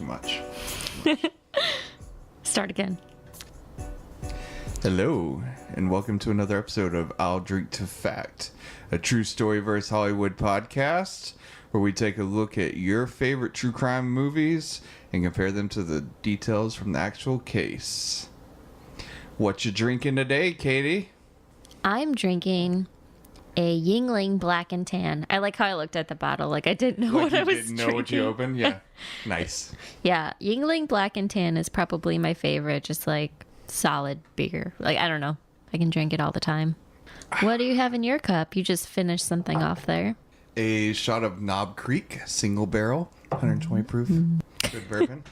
much. Start again. Hello, and welcome to another episode of I'll Drinktofact, a true story versus Hollywood podcast, where we take a look at your favorite true crime movies and compare them to the details from the actual case. What you drinking today, Katie? I'm drinking a Yingling Black and Tan. I like how I looked at the bottle like I didn't know what I was drinking. You didn't know what you opened? Yeah. Nice. Yeah, Yingling Black and Tan is probably my favorite, just like solid beer. Like, I don't know. I can drink it all the time. What do you have in your cup? You just finished something off there. A shot of Knob Creek, single barrel, 120 proof. Good bourbon.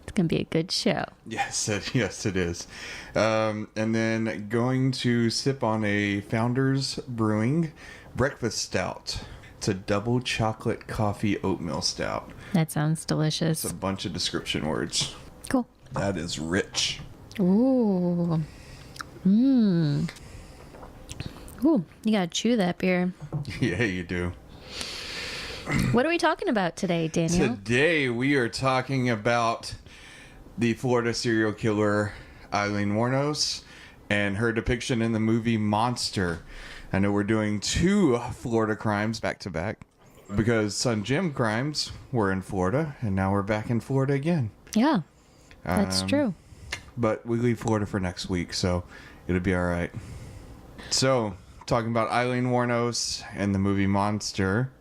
It's going to be a good show. Yes, it is. And then going to sip on a Founders Brewing Breakfast Stout. It's a double chocolate coffee oatmeal stout. That sounds delicious. It's a bunch of description words. Cool. That is rich. Ooh. Mmm. Ooh, you got to chew that beer. Yeah, you do. What are we talking about today, Daniel? Today we are talking about the Florida serial killer Aileen Wuornos and her depiction in the movie Monster. I know we're doing two Florida crimes back to back because Son Jim crimes were in Florida, and now we're back in Florida again. Yeah, that's true. But we leave Florida for next week, so it'll be all right. So, talking about Aileen Wuornos and the movie Monster.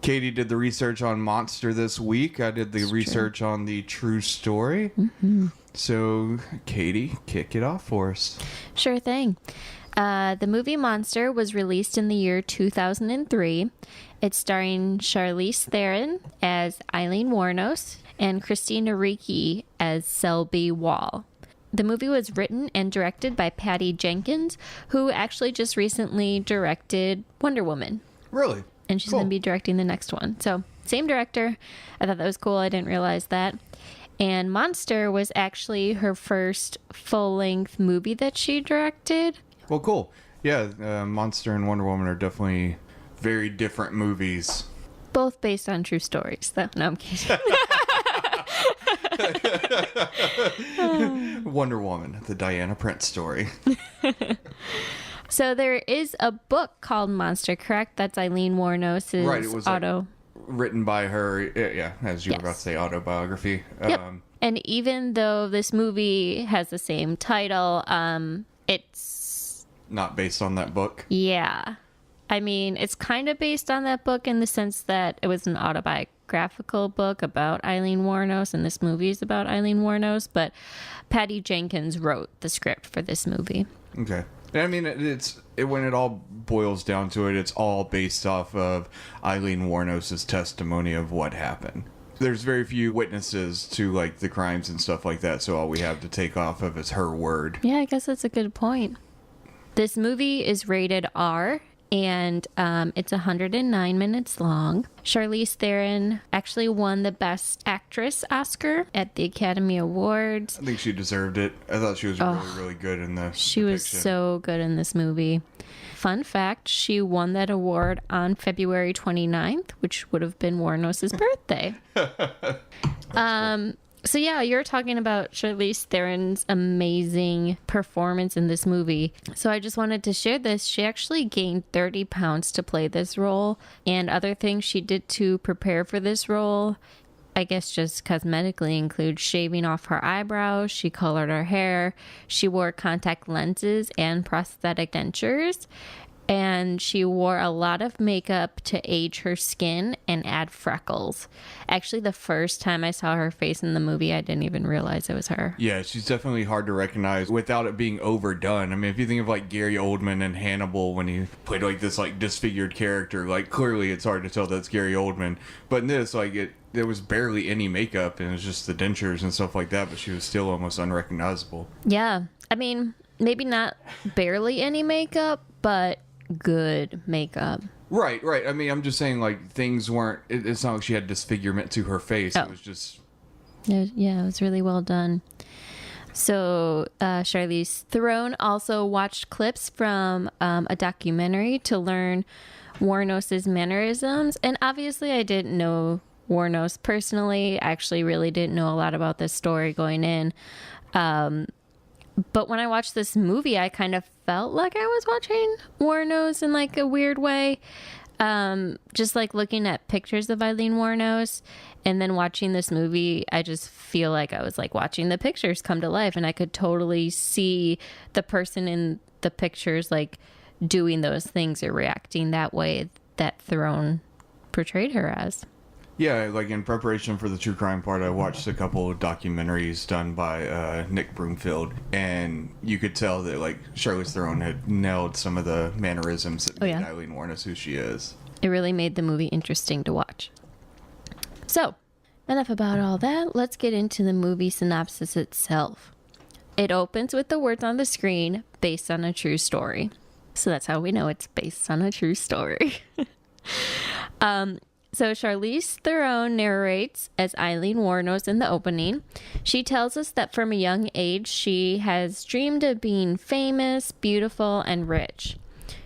Katie did the research on Monster this week. I did the research on the true story. Mm-hmm. So, Katie, kick it off for us. Sure thing. The movie Monster was released in the year 2003. It's starring Charlize Theron as Aileen Wuornos and Christina Ricci as Selby Wall. The movie was written and directed by Patty Jenkins, who actually just recently directed Wonder Woman. Really? And she's going to be directing the next one. So, same director. I thought that was cool. I didn't realize that. And Monster was actually her first full-length movie that she directed. Well, cool. Yeah, Monster and Wonder Woman are definitely very different movies. Both based on true stories, though. No, I'm kidding. Wonder Woman, the Diana Prince story. So there is a book called Monster, correct? That's Aileen Wuornos' Right, it was written by her, yeah, as you were about to say, autobiography. Yep. And even though this movie has the same title, it's not based on that book. Yeah. I mean, it's kind of based on that book in the sense that it was an autobiographical book about Aileen Wuornos, and this movie is about Aileen Wuornos, but Patty Jenkins wrote the script for this movie. Okay. I mean, when it all boils down to it, it's all based off of Aileen Wuornos' testimony of what happened. There's very few witnesses to, like, the crimes and stuff like that, so all we have to take off of is her word. Yeah, I guess that's a good point. This movie is rated R, and it's 109 minutes long. Charlize Theron actually won the Best Actress Oscar at the Academy Awards. I think she deserved it. I thought she was really good in the She was so good in this movie. Fun fact, she won that award on February 29th, which would have been Wuornos' birthday. So yeah, you're talking about Charlize Theron's amazing performance in this movie. So I just wanted to share this. She actually gained 30 pounds to play this role, and other things she did to prepare for this role, I guess just cosmetically, include shaving off her eyebrows. She colored her hair. She wore contact lenses and prosthetic dentures. And she wore a lot of makeup to age her skin and add freckles. Actually, the first time I saw her face in the movie, I didn't even realize it was her. Yeah, she's definitely hard to recognize without it being overdone. I mean, if you think of, like, Gary Oldman and Hannibal when he played, like, this, like, disfigured character, like, clearly it's hard to tell that's Gary Oldman. But in this, like, there was barely any makeup, and it was just the dentures and stuff like that, but she was still almost unrecognizable. Yeah. I mean, maybe not barely any makeup, but good makeup. Right. I mean, I'm just saying, like, things weren't, it's not like she had disfigurement to her face. It was just... Yeah, it was really well done. So, Charlize Theron also watched clips from a documentary to learn Wuornos' mannerisms. And obviously, I didn't know Wuornos personally. I actually really didn't know a lot about this story going in. But when I watched this movie, I kind of felt like I was watching Wuornos in like a weird way. Just like looking at pictures of Aileen Wuornos and then watching this movie, I just feel like I was like watching the pictures come to life, and I could totally see the person in the pictures like doing those things or reacting that way that Theron portrayed her as. Yeah, like in preparation for the true crime part, I watched a couple of documentaries done by Nick Broomfield, and you could tell that like Charlize Theron had nailed some of the mannerisms that made Aileen Wuornos who she is. It really made the movie interesting to watch. So, enough about all that. Let's get into the movie synopsis itself. It opens with the words on the screen, based on a true story. So that's how we know it's based on a true story. So Charlize Theron narrates as Aileen Wuornos in the opening. She tells us that from a young age, she has dreamed of being famous, beautiful, and rich.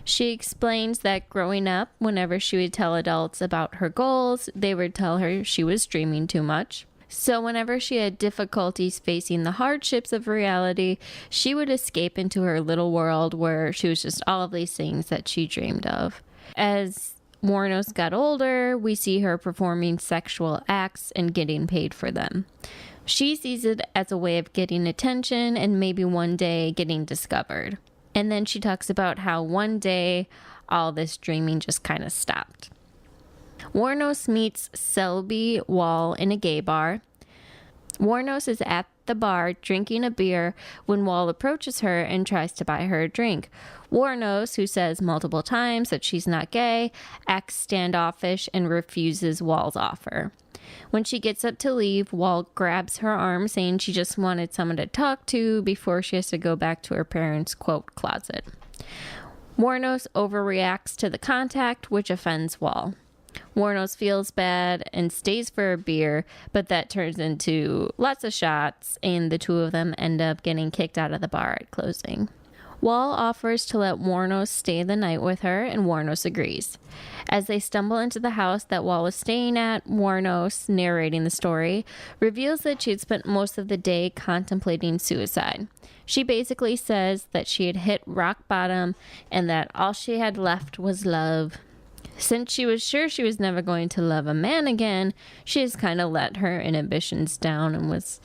She explains that growing up, whenever she would tell adults about her goals, they would tell her she was dreaming too much. So whenever she had difficulties facing the hardships of reality, she would escape into her little world where she was just all of these things that she dreamed of. As Wuornos got older, we see her performing sexual acts and getting paid for them. She sees it as a way of getting attention and maybe one day getting discovered. And then she talks about how one day all this dreaming just kind of stopped. Wuornos meets Selby Wall in a gay bar. Wuornos is at the bar drinking a beer when Wall approaches her and tries to buy her a drink. Wuornos, who says multiple times that she's not gay, acts standoffish and refuses Wall's offer. When she gets up to leave, Wall grabs her arm, saying she just wanted someone to talk to before she has to go back to her parents' quote closet. Wuornos overreacts to the contact, which offends Wall. Wuornos feels bad and stays for a beer, but that turns into lots of shots, and the two of them end up getting kicked out of the bar at closing. Wall offers to let Wuornos stay the night with her, and Wuornos agrees. As they stumble into the house that Wall is staying at, Wuornos, narrating the story, reveals that she had spent most of the day contemplating suicide. She basically says that she had hit rock bottom and that all she had left was love. Since she was sure she was never going to love a man again, she just kind of let her inhibitions down and was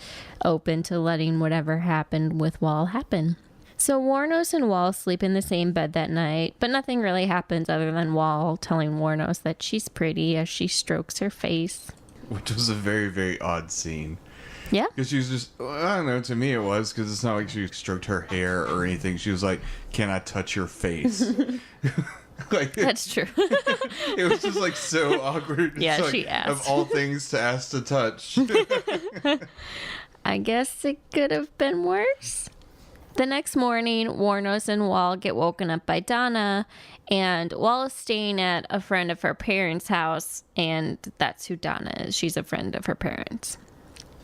open to letting whatever happened with Wall happen. So Wuornos and Wall sleep in the same bed that night, but nothing really happens other than Wall telling Wuornos that she's pretty as she strokes her face. Which was a very, very odd scene. Yeah. Because she was just, I don't know, to me it was, because it's not like she stroked her hair or anything. She was like, can I touch your face? Like, that's true. It was just like so awkward. Yeah, like, she asked. Of all things to ask to touch. I guess it could have been worse. The next morning, Wuornos and Wall get woken up by Donna, and Wall is staying at a friend of her parents' house, and that's who Donna is. She's a friend of her parents.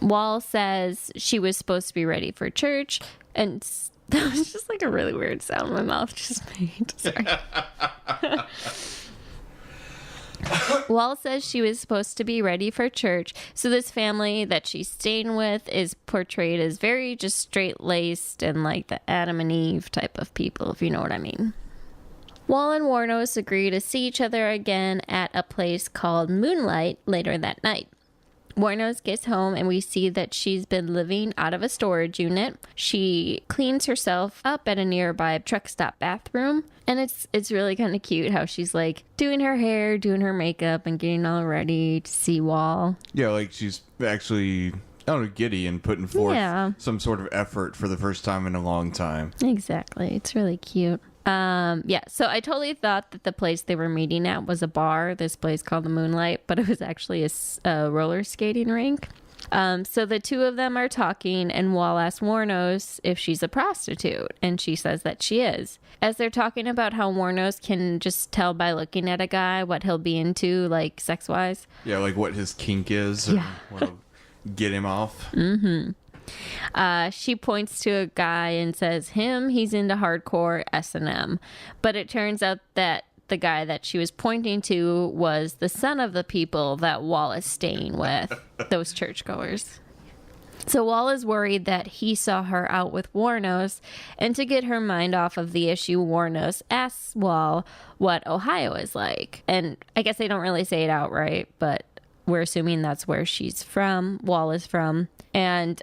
Wall says she was supposed to be ready for church, and that was just like a really weird sound my mouth just made. Sorry. Wall says she was supposed to be ready for church, so this family that she's staying with is portrayed as very just straight-laced and like the Adam and Eve type of people, if you know what I mean. Wall and Wuornos agree to see each other again at a place called Moonlight later that night. Wuornos gets home and we see that she's been living out of a storage unit. She cleans herself up at a nearby truck stop bathroom, and it's really kind of cute how she's like doing her hair, doing her makeup, and getting all ready to see Wall. Yeah, like she's actually, I don't know, giddy and putting forth some sort of effort for the first time in a long time. Exactly. It's really cute. So I totally thought that the place they were meeting at was a bar, this place called the Moonlight, but it was actually a roller skating rink. So the two of them are talking, and Wall asks Wuornos if she's a prostitute, and she says that she is. As they're talking about how Wuornos can just tell by looking at a guy what he'll be into, like sex-wise. Yeah, like what his kink is, or what'll get him off. Mm-hmm. She points to a guy and says he's into hardcore S&M, but it turns out that the guy that she was pointing to was the son of the people that Wall is staying with, those churchgoers. So Wall is worried that he saw her out with Wuornos, and to get her mind off of the issue, Wuornos asks Wall what Ohio is like. And I guess they don't really say it outright, but we're assuming that's where she's from, Wall is from. And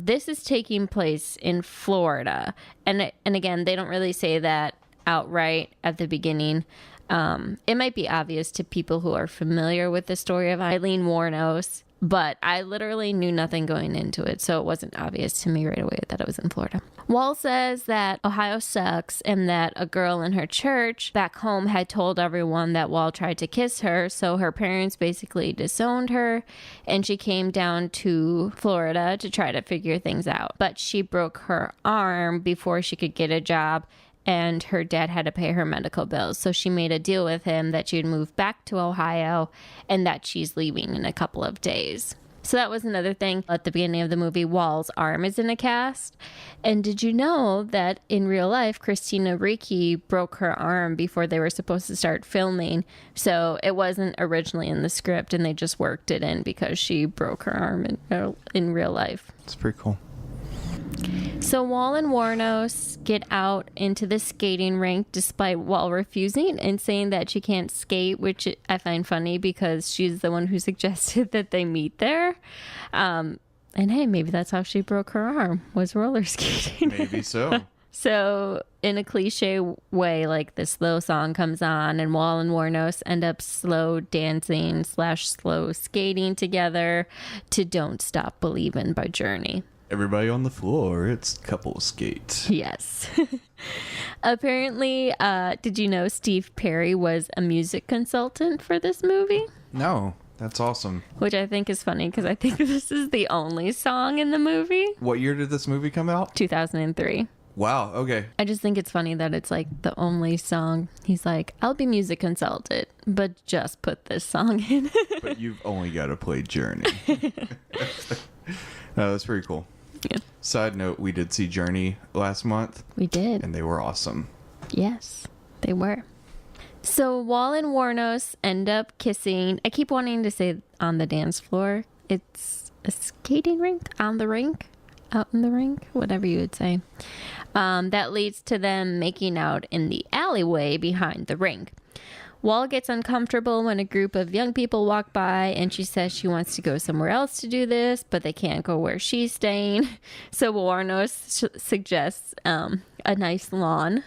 this is taking place in Florida. And again, they don't really say that outright at the beginning. It might be obvious to people who are familiar with the story of Aileen Wuornos, but I literally knew nothing going into it, so it wasn't obvious to me right away that it was in Florida. Wall says that Ohio sucks and that a girl in her church back home had told everyone that Wall tried to kiss her, so her parents basically disowned her, and she came down to Florida to try to figure things out. But she broke her arm before she could get a job, and her dad had to pay her medical bills. So she made a deal with him that she'd move back to Ohio and that she's leaving in a couple of days. So that was another thing. At the beginning of the movie, Wall's arm is in a cast. And did you know that in real life, Christina Ricci broke her arm before they were supposed to start filming? So it wasn't originally in the script, and they just worked it in because she broke her arm in real life. It's pretty cool. So Wall and Wuornos get out into the skating rink despite Wall refusing and saying that she can't skate, which I find funny because she's the one who suggested that they meet there. And hey, maybe that's how she broke her arm, was roller skating. Maybe so. So in a cliche way, like the slow song comes on and Wall and Wuornos end up slow dancing / slow skating together to Don't Stop Believin' by Journey. Everybody on the floor, it's couple skates. Yes. Apparently, did you know Steve Perry was a music consultant for this movie? No, that's awesome. Which I think is funny because I think this is the only song in the movie. What year did this movie come out? 2003. Wow, okay. I just think it's funny that it's like the only song. He's like, I'll be music consultant, but just put this song in. But you've only got to play Journey. No, that's pretty cool. Yeah. Side note, we did see Journey last month. We did. And they were awesome. Yes, they were. So Wall and Wuornos end up kissing. I keep wanting to say on the dance floor. It's a skating rink, on the rink, out in the rink, whatever you would say. That leads to them making out in the alleyway behind the rink. Wall gets uncomfortable when a group of young people walk by, and she says she wants to go somewhere else to do this, but they can't go where she's staying. So Wuornos suggests a nice lawn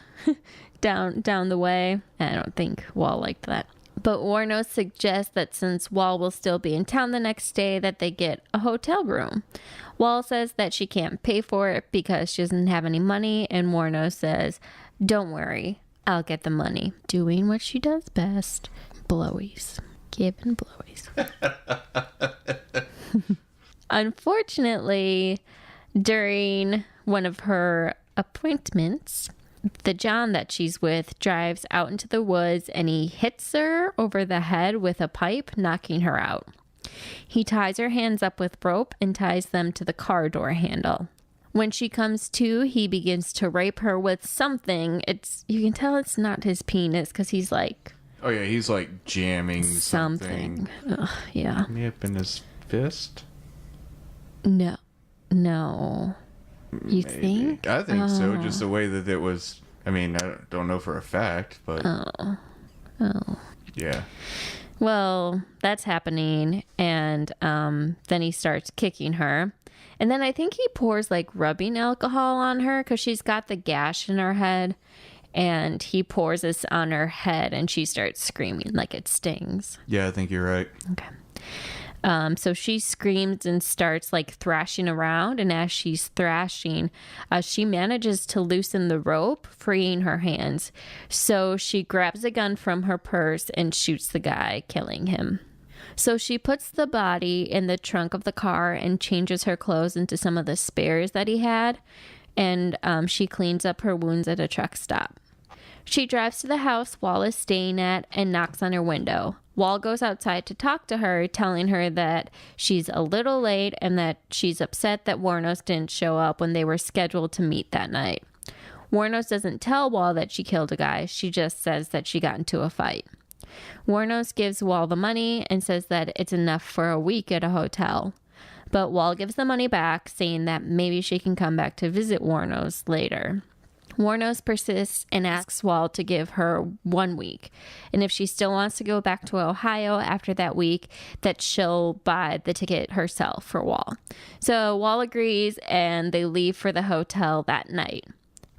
down the way. I don't think Wall liked that. But Wuornos suggests that since Wall will still be in town the next day, that they get a hotel room. Wall says that she can't pay for it because she doesn't have any money, and Wuornos says, don't worry, I'll get the money. Doing what she does best. Blowies. Giving blowies. Unfortunately, during one of her appointments, the John that she's with drives out into the woods and he hits her over the head with a pipe, knocking her out. He ties her hands up with rope and ties them to the car door handle. When she comes to, he begins to rape her with something. You can tell it's not his penis because he's like... Oh, yeah, he's like jamming something. Ugh, yeah. May have been his fist? No. You Maybe. think? I think so, just the way that it was... I mean, I don't know for a fact, but... Oh. Yeah. Well, that's happening, and then he starts kicking her. And then I think he pours like rubbing alcohol on her because she's got the gash in her head. And he pours this on her head and she starts screaming like it stings. Yeah, I think you're right. Okay. So she screams and starts like thrashing around. And as she's thrashing, she manages to loosen the rope, freeing her hands. So she grabs a gun from her purse and shoots the guy, killing him. So she puts the body in the trunk of the car and changes her clothes into some of the spares that he had. And she cleans up her wounds at a truck stop. She drives to the house Wall is staying at and knocks on her window. Wall goes outside to talk to her, telling her that she's a little late and that she's upset that Wuornos didn't show up when they were scheduled to meet that night. Wuornos doesn't tell Wall that she killed a guy. She just says that she got into a fight. Wuornos gives Wall the money and says that it's enough for a week at a hotel. But Wall gives the money back, saying that maybe she can come back to visit Wuornos later. Wuornos persists and asks Wall to give her 1 week. And if she still wants to go back to Ohio after that week, that she'll buy the ticket herself for Wall. So Wall agrees and they leave for the hotel that night.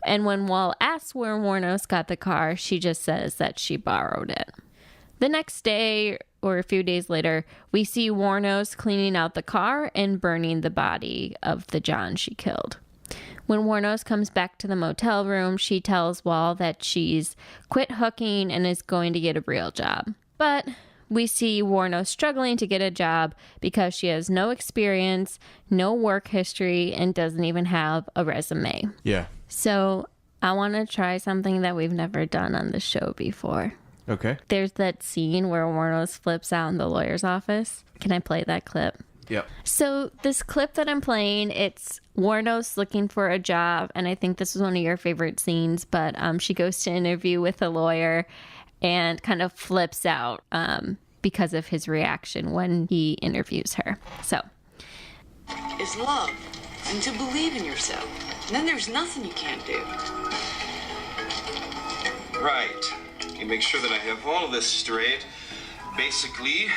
And when Wall asks where Wuornos got the car, she just says that she borrowed it. The next day, or a few days later, we see Wuornos cleaning out the car and burning the body of the John she killed. When Wuornos comes back to the motel room, she tells Wall that she's quit hooking and is going to get a real job. But we see Wuornos struggling to get a job because she has no experience, no work history, and doesn't even have a resume. Yeah. So I want to try something that we've never done on the show before. Okay. There's that scene where Wuornos flips out in the lawyer's office. Can I play that clip? Yep. So this clip that I'm playing, it's Wuornos looking for a job, and I think this is one of your favorite scenes, but she goes to interview with a lawyer and kind of flips out because of his reaction when he interviews her. So. Is love and to believe in yourself. And then there's nothing you can't do. Right. You make sure that I have all of this straight. Basically,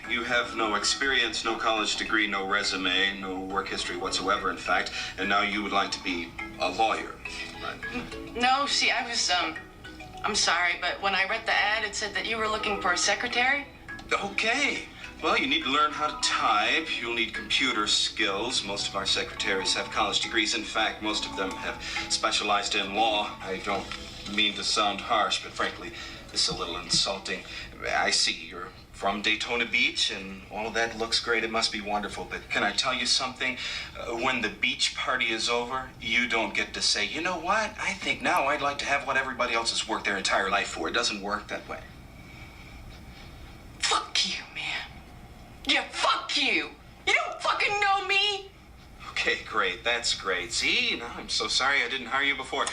you have no experience, no college degree, no resume, no work history whatsoever, in fact, and now you would like to be a lawyer, right? No, see, I'm sorry, but when I read the ad, it said that you were looking for a secretary. Okay. Well, you need to learn how to type. You'll need computer skills. Most of our secretaries have college degrees. In fact, most of them have specialized in law. I don't mean to sound harsh, but frankly, it's a little insulting. I see you're from Daytona Beach, and all of that looks great. It must be wonderful. But can I tell you something? When the beach party is over, you don't get to say, you know what? I think now I'd like to have what everybody else has worked their entire life for. It doesn't work that way. Fuck you, man. Yeah, fuck you. You don't fucking know me. Okay, great. That's great. See, now I'm so sorry I didn't hire you before.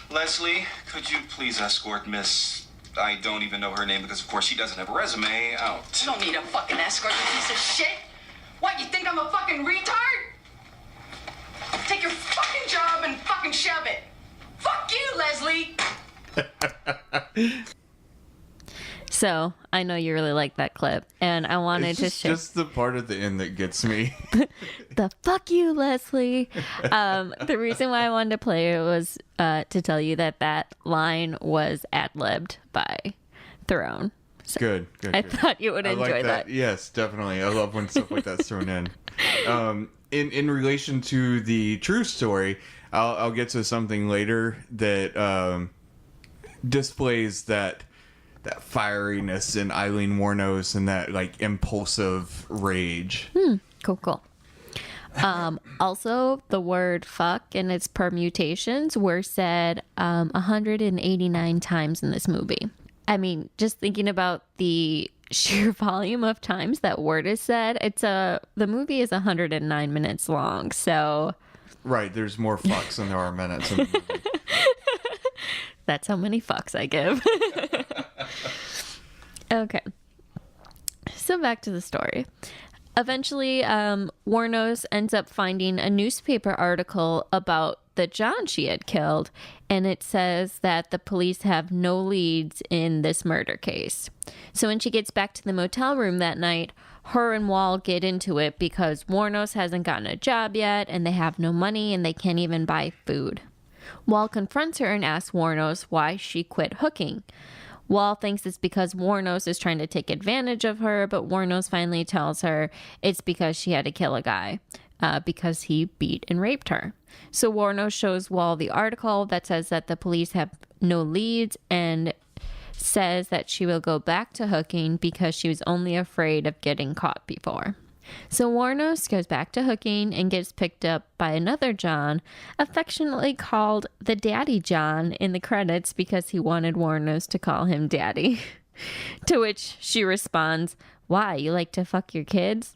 Leslie, could you please escort Miss... I don't even know her name because, of course, she doesn't have a resume out. You don't need a fucking escort, you piece of shit. What, you think I'm a fucking retard? Take your fucking job and fucking shove it. Fuck you, Leslie. So I know you really like that clip, and I wanted to share just the part at the end that gets me. the fuck you, Leslie. The reason why I wanted to play it was to tell you that line was ad-libbed by Throne. So Good. I thought you would enjoy like that. Yes, definitely. I love when stuff like that's thrown in. In relation to the true story, I'll get to something later that displays that fieriness in Aileen Wuornos and that like impulsive rage. Cool. Also, the word fuck and its permutations were said 189 times in this movie. I mean, just thinking about the sheer volume of times that word is said, the movie is 109 minutes long, so... Right, there's more fucks than there are minutes in the movie. That's how many fucks I give. Okay. So back to the story. Eventually, Wuornos ends up finding a newspaper article about the John she had killed, and it says that the police have no leads in this murder case. So when she gets back to the motel room that night, her and Wall get into it because Wuornos hasn't gotten a job yet, and they have no money, and they can't even buy food. Wall confronts her and asks Wuornos why she quit hooking. Wall thinks it's because Wuornos is trying to take advantage of her, but Wuornos finally tells her it's because she had to kill a guy because he beat and raped her. So Wuornos shows Wall the article that says that the police have no leads and says that she will go back to hooking because she was only afraid of getting caught before. So Wuornos goes back to hooking and gets picked up by another John, affectionately called the Daddy John in the credits because he wanted Wuornos to call him Daddy. To which she responds, "Why, you like to fuck your kids?"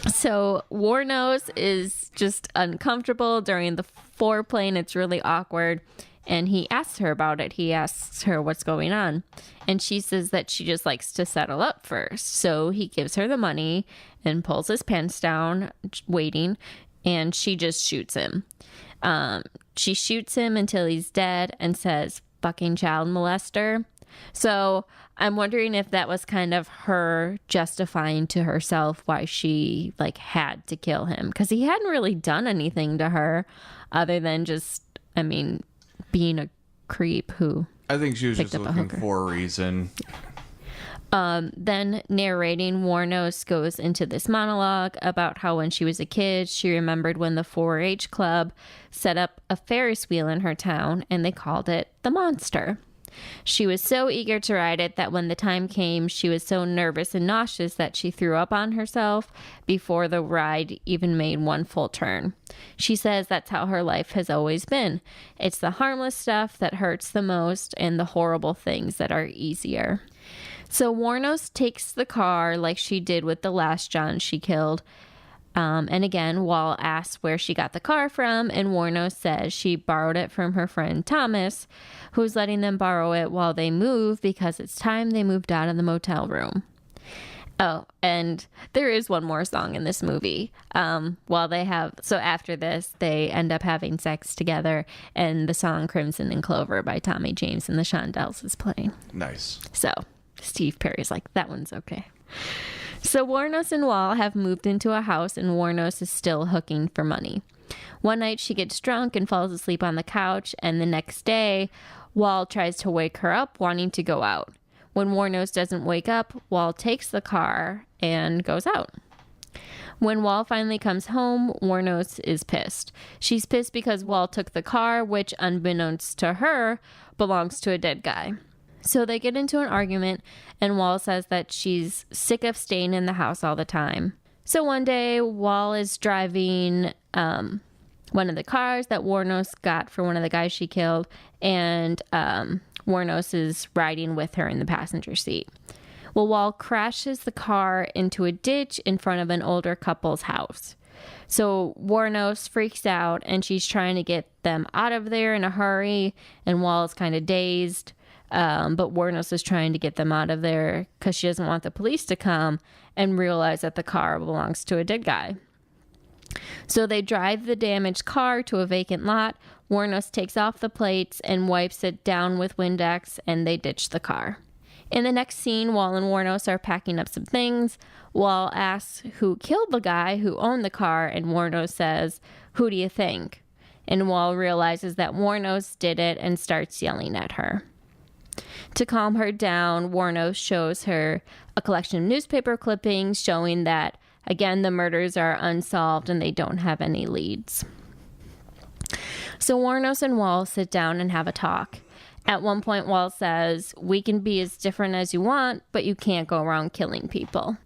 So Wuornos is just uncomfortable during the foreplay and it's really awkward. And he asks her about it. He asks her what's going on. And she says that she just likes to settle up first. So he gives her the money and pulls his pants down, waiting, and she just shoots him. She shoots him until he's dead and says, "Fucking child molester." So I'm wondering if that was kind of her justifying to herself why she like had to kill him, because he hadn't really done anything to her other than just, I mean, being a creep who I think she was picked just up a looking hooker. for a reason. Then narrating, Wuornos goes into this monologue about how when she was a kid, she remembered when the 4-H club set up a Ferris wheel in her town and they called it the Monster. She was so eager to ride it that when the time came, she was so nervous and nauseous that she threw up on herself before the ride even made one full turn. She says that's how her life has always been. It's the harmless stuff that hurts the most and the horrible things that are easier. So Wuornos takes the car like she did with the last John she killed. And again, Wall asks where she got the car from, and Wuornos says she borrowed it from her friend Thomas, who's letting them borrow it while they move because it's time they moved out of the motel room. Oh, and there is one more song in this movie. So after this, they end up having sex together, and the song Crimson and Clover by Tommy James and the Shondells is playing. Nice. So Steve Perry's like, that one's okay. So Wuornos and Wall have moved into a house and Wuornos is still hooking for money. One night she gets drunk and falls asleep on the couch, and the next day Wall tries to wake her up wanting to go out. When Wuornos doesn't wake up, Wall takes the car and goes out. When Wall finally comes home, Wuornos is pissed. She's pissed because Wall took the car, which unbeknownst to her belongs to a dead guy. So they get into an argument, and Wall says that she's sick of staying in the house all the time. So one day, Wall is driving one of the cars that Wuornos got for one of the guys she killed, and Wuornos is riding with her in the passenger seat. Well, Wall crashes the car into a ditch in front of an older couple's house. So Wuornos freaks out, and she's trying to get them out of there in a hurry, and Wall's kind of dazed. But Wuornos is trying to get them out of there because she doesn't want the police to come and realize that the car belongs to a dead guy. So they drive the damaged car to a vacant lot. Wuornos takes off the plates and wipes it down with Windex, and they ditch the car. In the next scene, Wall and Wuornos are packing up some things. Wall asks who killed the guy who owned the car, and Wuornos says, "Who do you think?" And Wall realizes that Wuornos did it and starts yelling at her. To calm her down, Wuornos shows her a collection of newspaper clippings showing that, again, the murders are unsolved and they don't have any leads. So Wuornos and Wall sit down and have a talk. At one point, Wall says, "We can be as different as you want, but you can't go around killing people."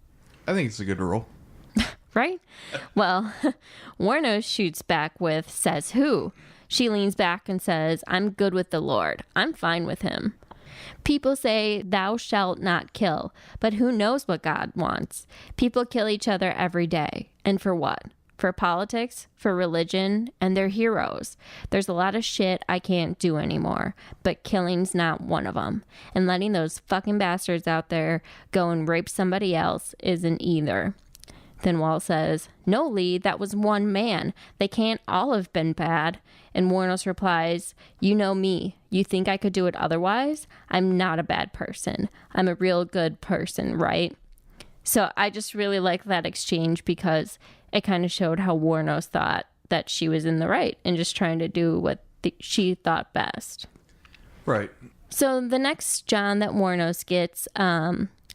I think it's a good rule. Right? Well, Wuornos shoots back with, "Says who?" She leans back and says, "I'm good with the Lord. I'm fine with him." People say, "Thou shalt not kill," but who knows what God wants? People kill each other every day. And for what? For politics, for religion, and they're heroes. There's a lot of shit I can't do anymore, but killing's not one of them. And letting those fucking bastards out there go and rape somebody else isn't either. Then Wall says, "No, Lee, that was one man. They can't all have been bad." And Wuornos replies, "You know me. You think I could do it otherwise? I'm not a bad person. I'm a real good person, right?" So I just really like that exchange because it kind of showed how Wuornos thought that she was in the right and just trying to do what she thought best. Right. So the next John that Wuornos gets,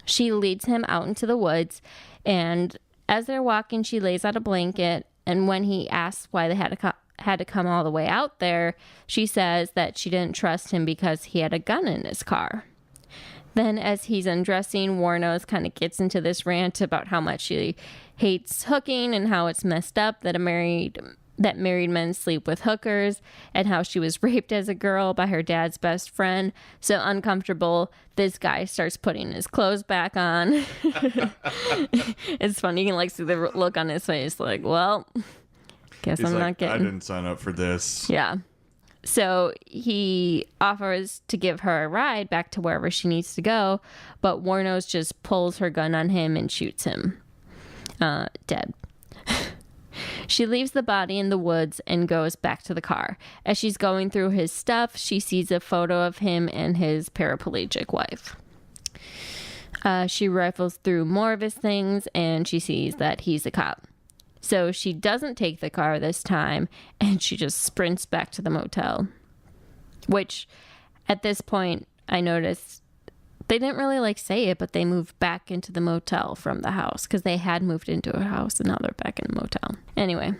she leads him out into the woods, and as they're walking, she lays out a blanket, and when he asks why they had to come all the way out there, she says that she didn't trust him because he had a gun in his car. Then as he's undressing, Wuornos kind of gets into this rant about how much she hates hooking and how it's messed up that married men sleep with hookers, and how she was raped as a girl by her dad's best friend. So uncomfortable, this guy starts putting his clothes back on. It's funny, you can like see the look on his face like, well, guess He's I'm like, not I getting. didn't sign up for this. Yeah. So he offers to give her a ride back to wherever she needs to go, but Wuornos just pulls her gun on him and shoots him. Dead. She leaves the body in the woods and goes back to the car. As she's going through his stuff, she sees a photo of him and his paraplegic wife. She rifles through more of his things and she sees that he's a cop. So she doesn't take the car this time and she just sprints back to the motel. Which, at this point, I noticed they didn't really like say it, but they moved back into the motel from the house because they had moved into a house and now they're back in a motel. Anyway,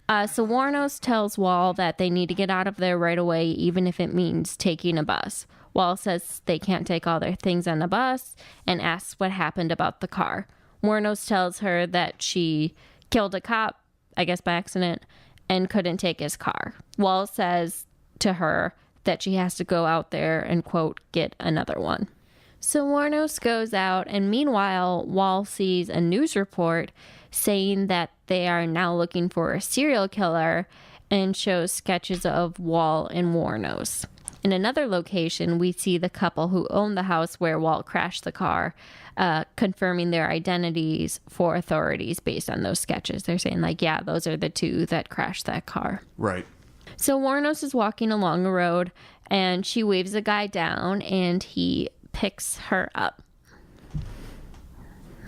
so Wuornos tells Wall that they need to get out of there right away, even if it means taking a bus. Wall says they can't take all their things on the bus and asks what happened about the car. Wuornos tells her that she killed a cop, I guess by accident, and couldn't take his car. Wall says to her that she has to go out there and, quote, get another one. So Wuornos goes out, and meanwhile, Wall sees a news report saying that they are now looking for a serial killer and shows sketches of Wall and Wuornos. In another location, we see the couple who owned the house where Wall crashed the car, confirming their identities for authorities based on those sketches. They're saying, like, yeah, those are the two that crashed that car. Right. So Wuornos is walking along a road, and she waves a guy down, and he picks her up.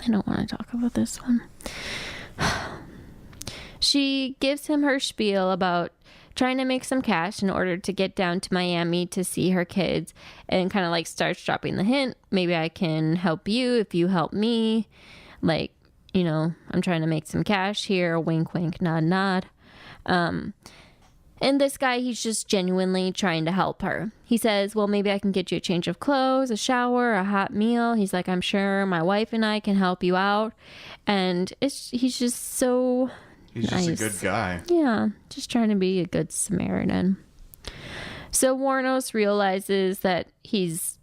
I don't want to talk about this one. She gives him her spiel about trying to make some cash in order to get down to Miami to see her kids, and kind of like starts dropping the hint, maybe I can help you if you help me. Like, you know, I'm trying to make some cash here. Wink, wink, nod, nod. And this guy, he's just genuinely trying to help her. He says, well, maybe I can get you a change of clothes, a shower, a hot meal. He's like, I'm sure my wife and I can help you out. And he's just so He's nice. just a good guy. Yeah, just trying to be a good Samaritan. So Wuornos realizes that he's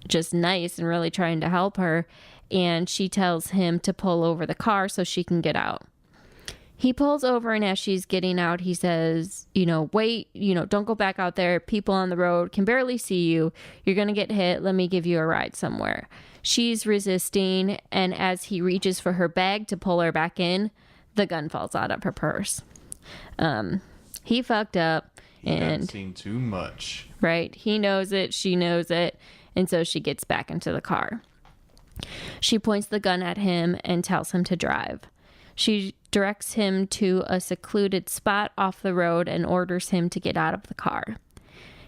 just nice and really trying to help her. And she tells him to pull over the car so she can get out. He pulls over, and as she's getting out, he says, wait, don't go back out there. People on the road can barely see you. You're going to get hit. Let me give you a ride somewhere. She's resisting, and as he reaches for her bag to pull her back in, the gun falls out of her purse. He fucked up. And seen too much. Right. He knows it. She knows it. And so she gets back into the car. She points the gun at him and tells him to drive. She directs him to a secluded spot off the road and orders him to get out of the car.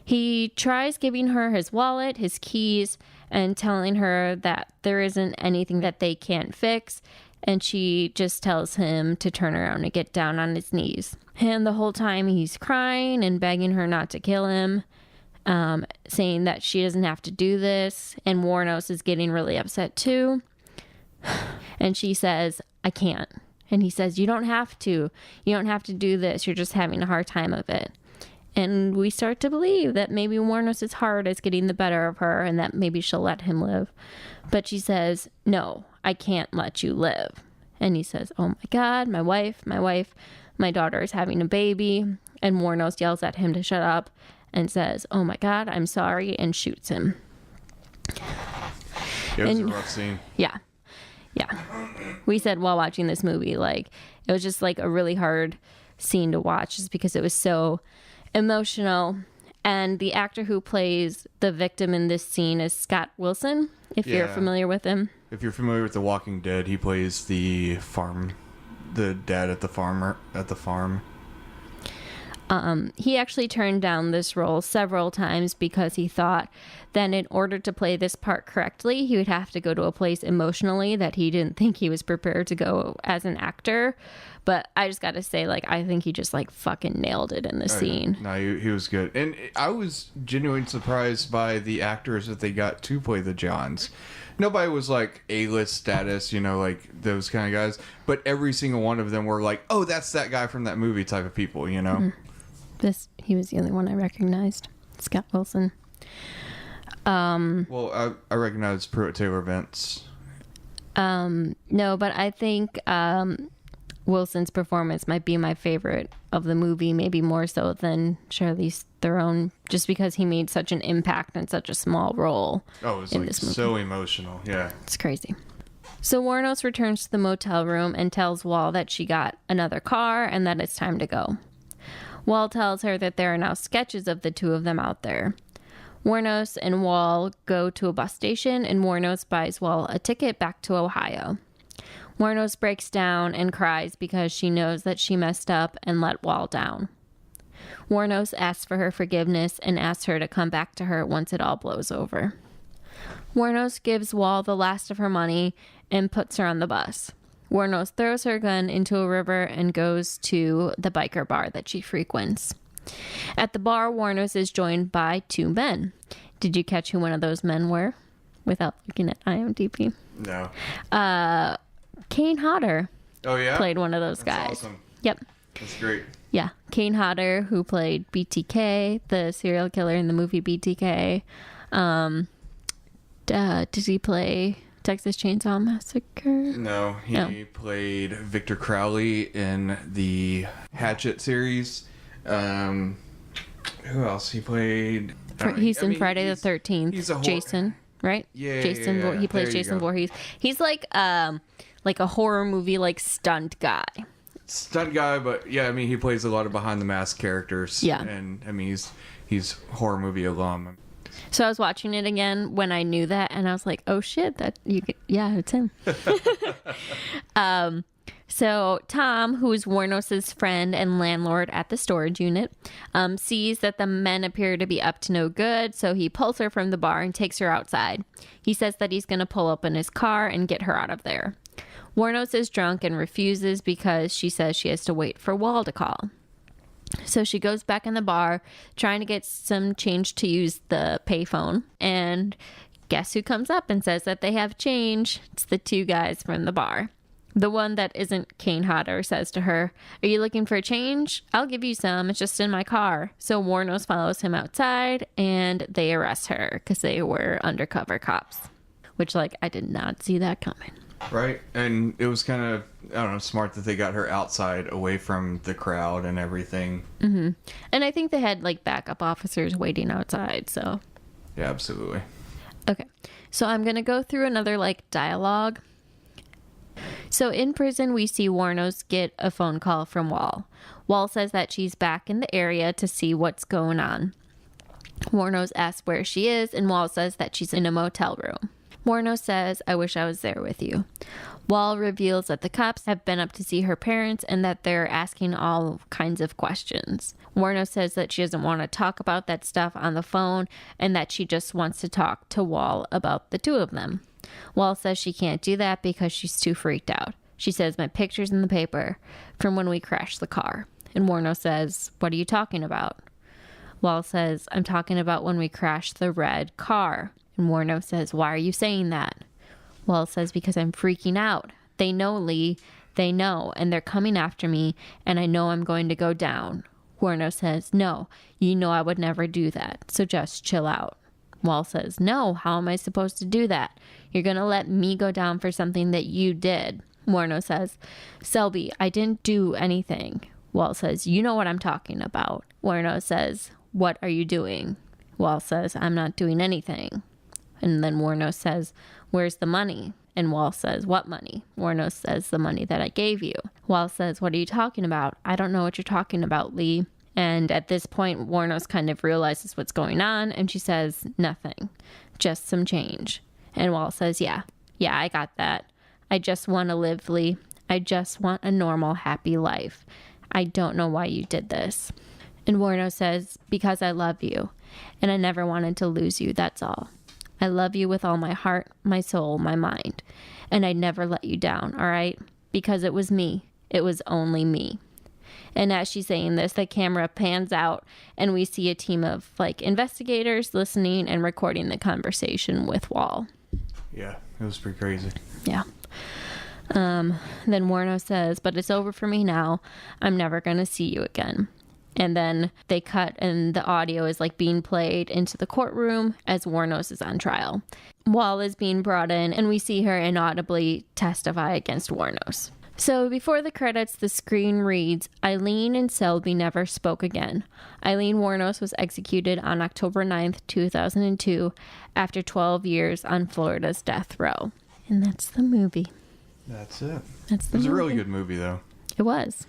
He tries giving her his wallet, his keys, and telling her that there isn't anything that they can't fix, and she just tells him to turn around and get down on his knees. And the whole time he's crying and begging her not to kill him, saying that she doesn't have to do this, and Wuornos is getting really upset too. And she says, I can't. And he says, you don't have to. You don't have to do this. You're just having a hard time of it. And we start to believe that maybe Wuornos' heart is getting the better of her and that maybe she'll let him live. But she says, no, I can't let you live. And he says, oh my God, my wife, my daughter is having a baby. And Wuornos yells at him to shut up and says, oh my God, I'm sorry, and shoots him. It was a rough scene. Yeah. Yeah. We said while watching this movie, like, it was just like a really hard scene to watch just because it was so emotional. And the actor who plays the victim in this scene is Scott Wilson, if you're familiar with him. If you're familiar with The Walking Dead, he plays the dad at the farm. He actually turned down this role several times because he thought that in order to play this part correctly, he would have to go to a place emotionally that he didn't think he was prepared to go as an actor. But I just got to say, like, I think he just, like, fucking nailed it in the scene. No, he was good. And I was genuinely surprised by the actors that they got to play the Johns. Nobody was, like, A-list status, like those kind of guys. But every single one of them were like, oh, that's that guy from that movie type of people, Mm-hmm. He was the only one I recognized. Scott Wilson. Well, I recognize Pruitt Taylor Vince. No, but I think Wilson's performance might be my favorite of the movie, maybe more so than Charlize Theron, just because he made such an impact in such a small role. Oh, it was in like this movie. so emotional. Yeah. It's crazy. So Wuornos returns to the motel room and tells Wall that she got another car and that it's time to go. Wall tells her that there are now sketches of the two of them out there. Wuornos and Wall go to a bus station, and Wuornos buys Wall a ticket back to Ohio. Wuornos breaks down and cries because she knows that she messed up and let Wall down. Wuornos asks for her forgiveness and asks her to come back to her once it all blows over. Wuornos gives Wall the last of her money and puts her on the bus. Wuornos throws her gun into a river and goes to the biker bar that she frequents. At the bar, Wuornos is joined by two men. Did you catch who one of those men were without looking at IMDb? No. Kane Hodder Oh, yeah? played one of those That's guys. awesome. Yep. That's great. Yeah. Kane Hodder, who played BTK, the serial killer in the movie BTK. Did he play Texas Chainsaw Massacre? No, he played Victor Crowley in the Hatchet series. Who else? He played... He's in Friday the 13th. He's a Jason, right? Yeah, Jason. yeah. He plays There you Jason go. Voorhees. He's like a horror movie stunt guy. Stunt guy, but yeah, I mean, he plays a lot of behind the mask characters. Yeah. And I mean, he's horror movie alum. So I was watching it again when I knew that, and I was like, "Oh shit, it's him." So Tom, who's Wuornos' friend and landlord at the storage unit, sees that the men appear to be up to no good, so he pulls her from the bar and takes her outside. He says that he's going to pull up in his car and get her out of there. Wuornos is drunk and refuses because she says she has to wait for Wall to call. So she goes back in the bar, trying to get some change to use the payphone. And guess who comes up and says that they have change? It's the two guys from the bar. The one that isn't Kane Hodder says to her, "Are you looking for change? I'll give you some. It's just in my car." So Wuornos follows him outside and they arrest her because they were undercover cops. Which, I did not see that coming. Right? And it was kind of, I don't know, smart that they got her outside away from the crowd and everything. Mm-hmm. And I think they had, backup officers waiting outside, so... Yeah, absolutely. Okay. So I'm going to go through another, dialogue. So in prison, we see Wuornos get a phone call from Wall. Wall says that she's back in the area to see what's going on. Wuornos asks where she is, and Wall says that she's in a motel room. Wuornos says, "I wish I was there with you." Wall reveals that the cops have been up to see her parents and that they're asking all kinds of questions. Wuornos says that she doesn't want to talk about that stuff on the phone and that she just wants to talk to Wall about the two of them. Wall says she can't do that because she's too freaked out. She says, "My picture's in the paper from when we crashed the car." And Wuornos says, "What are you talking about?" Wall says, "I'm talking about when we crashed the red car." And Wuornos says, "Why are you saying that?" Wall says, "Because I'm freaking out. They know, Lee. They know, and they're coming after me, and I know I'm going to go down." Wuornos says, "No, you know I would never do that, so just chill out." Wall says, "No, how am I supposed to do that? You're going to let me go down for something that you did." Wuornos says, "Selby, I didn't do anything." Wall says, "You know what I'm talking about." Wuornos says, "What are you doing?" Wall says, "I'm not doing anything." And then Wuornos says, "Where's the money?" And Wall says, "What money?" Wuornos says, "The money that I gave you." Wall says, "What are you talking about? I don't know what you're talking about, Lee." And at this point, Wuornos kind of realizes what's going on, and she says, "Nothing, just some change." And Wall says, yeah, I got that. I just want to live, Lee. I just want a normal, happy life. I don't know why you did this." And Wuornos says, "Because I love you, and I never wanted to lose you, that's all. I love you with all my heart, my soul, my mind. And I'd never let you down, all right? Because it was me. It was only me." And as she's saying this, the camera pans out and we see a team of investigators listening and recording the conversation with Wall. Yeah, it was pretty crazy. Yeah. Then Wuornos says, "But it's over for me now. I'm never going to see you again." And then they cut and the audio is being played into the courtroom as Wuornos is on trial. Wall is being brought in and we see her inaudibly testify against Wuornos. So before the credits, the screen reads, Aileen and Selby never spoke again. Aileen Wuornos was executed on October 9th, 2002, after 12 years on Florida's death row. And that's the movie. That's it. That's the It was movie. a really good movie, though. It was.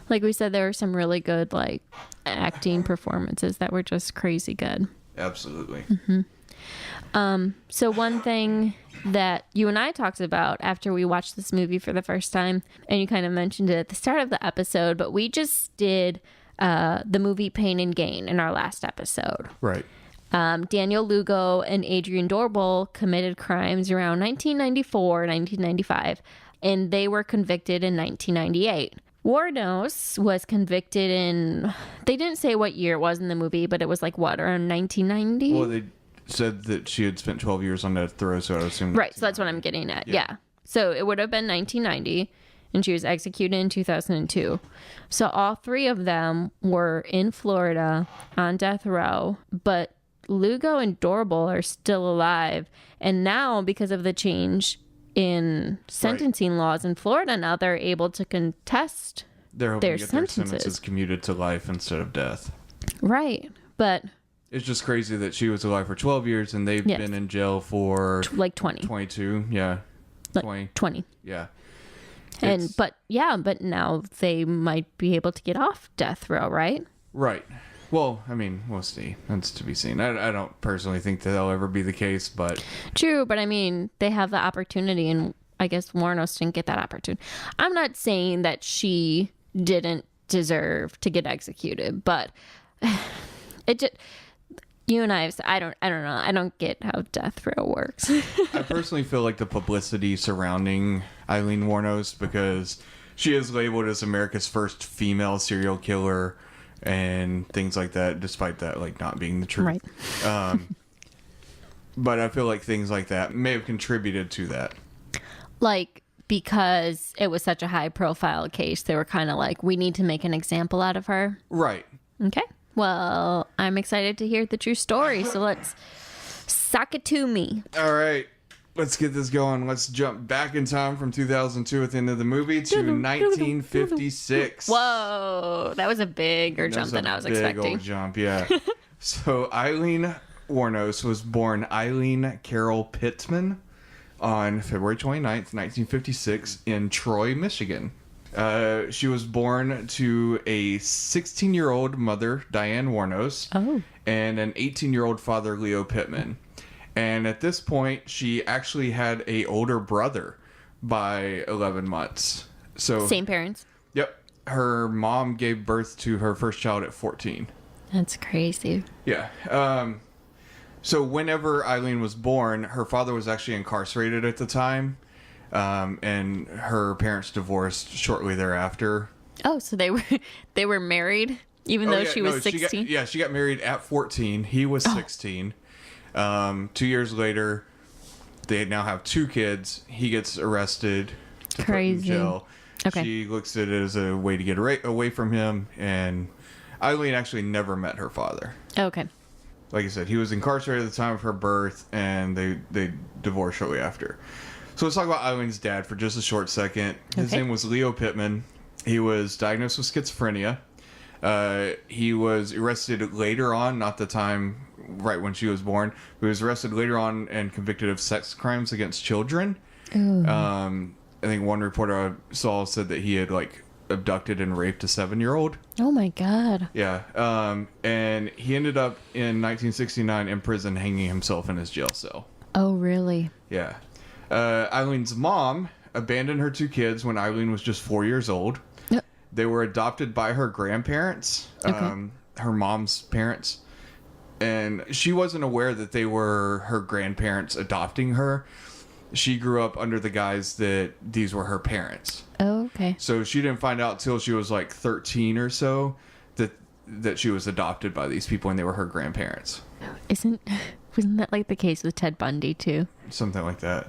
Like we said, there were some really good, like, acting performances that were just crazy good. Absolutely. So one thing that you and I talked about after we watched this movie for the first time, and you kind of mentioned it at the start of the episode, but we just did the movie Pain and Gain in our last episode. Right. Daniel Lugo and Adrian Dorbel committed crimes around 1994, 1995, and they were convicted in 1998. Wuornos was convicted in, they didn't say what year it was in the movie, but it was like, what, around 1990? Well, they said that she had spent 12 years on death row, so I would assume... Right, so that's what I'm getting at. Yeah. So it would have been 1990, and she was executed in 2002. So all three of them were in Florida on death row, but Lugo and Dorbel are still alive. And now, because of the change in sentencing laws in Florida, now they're able to contest They're hoping their to get their sentences. sentences commuted to life instead of death. Right. But It's just crazy that she was alive for 12 years and they've Yes. been in jail for... like 20. 22, yeah. Like 20, 20. yeah. And It's- but now they might be able to get off death row, right? Right. Well, I mean, we'll see. That's to be seen. I don't personally think that that'll ever be the case, but... True, but I mean, they have the opportunity, and I guess Wuornos didn't get that opportunity. I'm not saying that she didn't deserve to get executed, but it just... You and I don't know. I don't get how death row works. I personally feel like the publicity surrounding Aileen Wuornos, because she is labeled as America's first female serial killer and things like that, despite that like not being the truth. Right. But I feel like things like that may have contributed to that. Like, because it was such a high profile case, they were kind of like, we need to make an example out of her. Right. Okay. Well, I'm excited to hear the true story, so let's suck it to me. All right. Let's get this going. Let's jump back in time from 2002 at the end of the movie to 1956. Whoa, that was a bigger jump than I was expecting. Big old jump, yeah. So Aileen Wuornos was born Eileen Carol Pittman on February 29th, 1956 in Troy, Michigan. She was born to a 16-year-old mother, Diane Wuornos, and an 18-year-old father, Leo Pittman. And at this point, she actually had a older brother by 11 months. So Same parents. Yep. Her mom gave birth to her first child at 14. That's crazy. Yeah. So whenever Aileen was born, her father was actually incarcerated at the time. And her parents divorced shortly thereafter. Oh, so they were married even though she was 16? She got married at 14. He was 16. 2 years later, they now have 2 kids. He gets arrested. To Crazy. Put in jail. Okay. She looks at it as a way to get away from him. And Aileen actually never met her father. Okay. Like I said, he was incarcerated at the time of her birth, and they divorced shortly after. So let's talk about Eileen's dad for just a short second. His name was Leo Pittman. He was diagnosed with schizophrenia. He was arrested later on, not the time right when she was born. He was arrested later on and convicted of sex crimes against children. I think one reporter I saw said that he had like abducted and raped a 7-year-old. Oh my God. Yeah. And he ended up in 1969 in prison hanging himself in his jail cell. Oh, really? Yeah. Eileen's mom abandoned her 2 kids when Aileen was just 4 years old. Yep. They were adopted by her grandparents, her mom's parents. And she wasn't aware that they were her grandparents adopting her. She grew up under the guise that these were her parents. Oh, okay. So she didn't find out till she was like 13 or so that she was adopted by these people and they were her grandparents. Wasn't that like the case with Ted Bundy too? Something like that.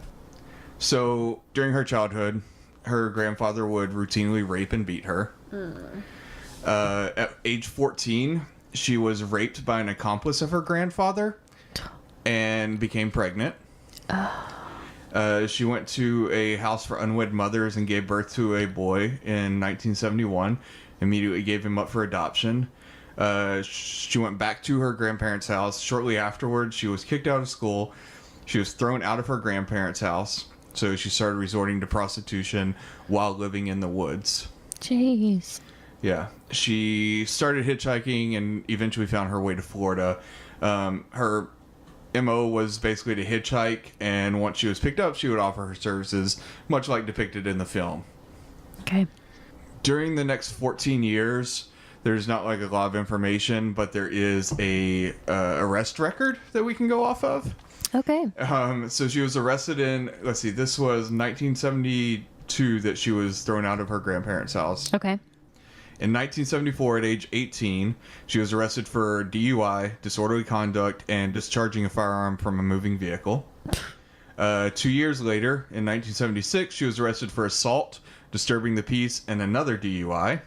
So during her childhood, her grandfather would routinely rape and beat her. At age 14, she was raped by an accomplice of her grandfather and became pregnant. She went to a house for unwed mothers and gave birth to a boy in 1971. Immediately gave him up for adoption. She went back to her grandparents' house. Shortly afterwards, she was kicked out of school. She was thrown out of her grandparents' house. So she started resorting to prostitution while living in the woods. Jeez. Yeah. She started hitchhiking and eventually found her way to Florida. Her MO was basically to hitchhike, and once she was picked up, she would offer her services, much like depicted in the film. Okay. During the next 14 years, there's not like a lot of information, but there is a arrest record that we can go off of. Okay. So she was arrested in, let's see, this was 1972 that she was thrown out of her grandparents' house. Okay. In 1974, at age 18, she was arrested for DUI, disorderly conduct, and discharging a firearm from a moving vehicle. 2 years later, in 1976, she was arrested for assault, disturbing the peace, and another DUI.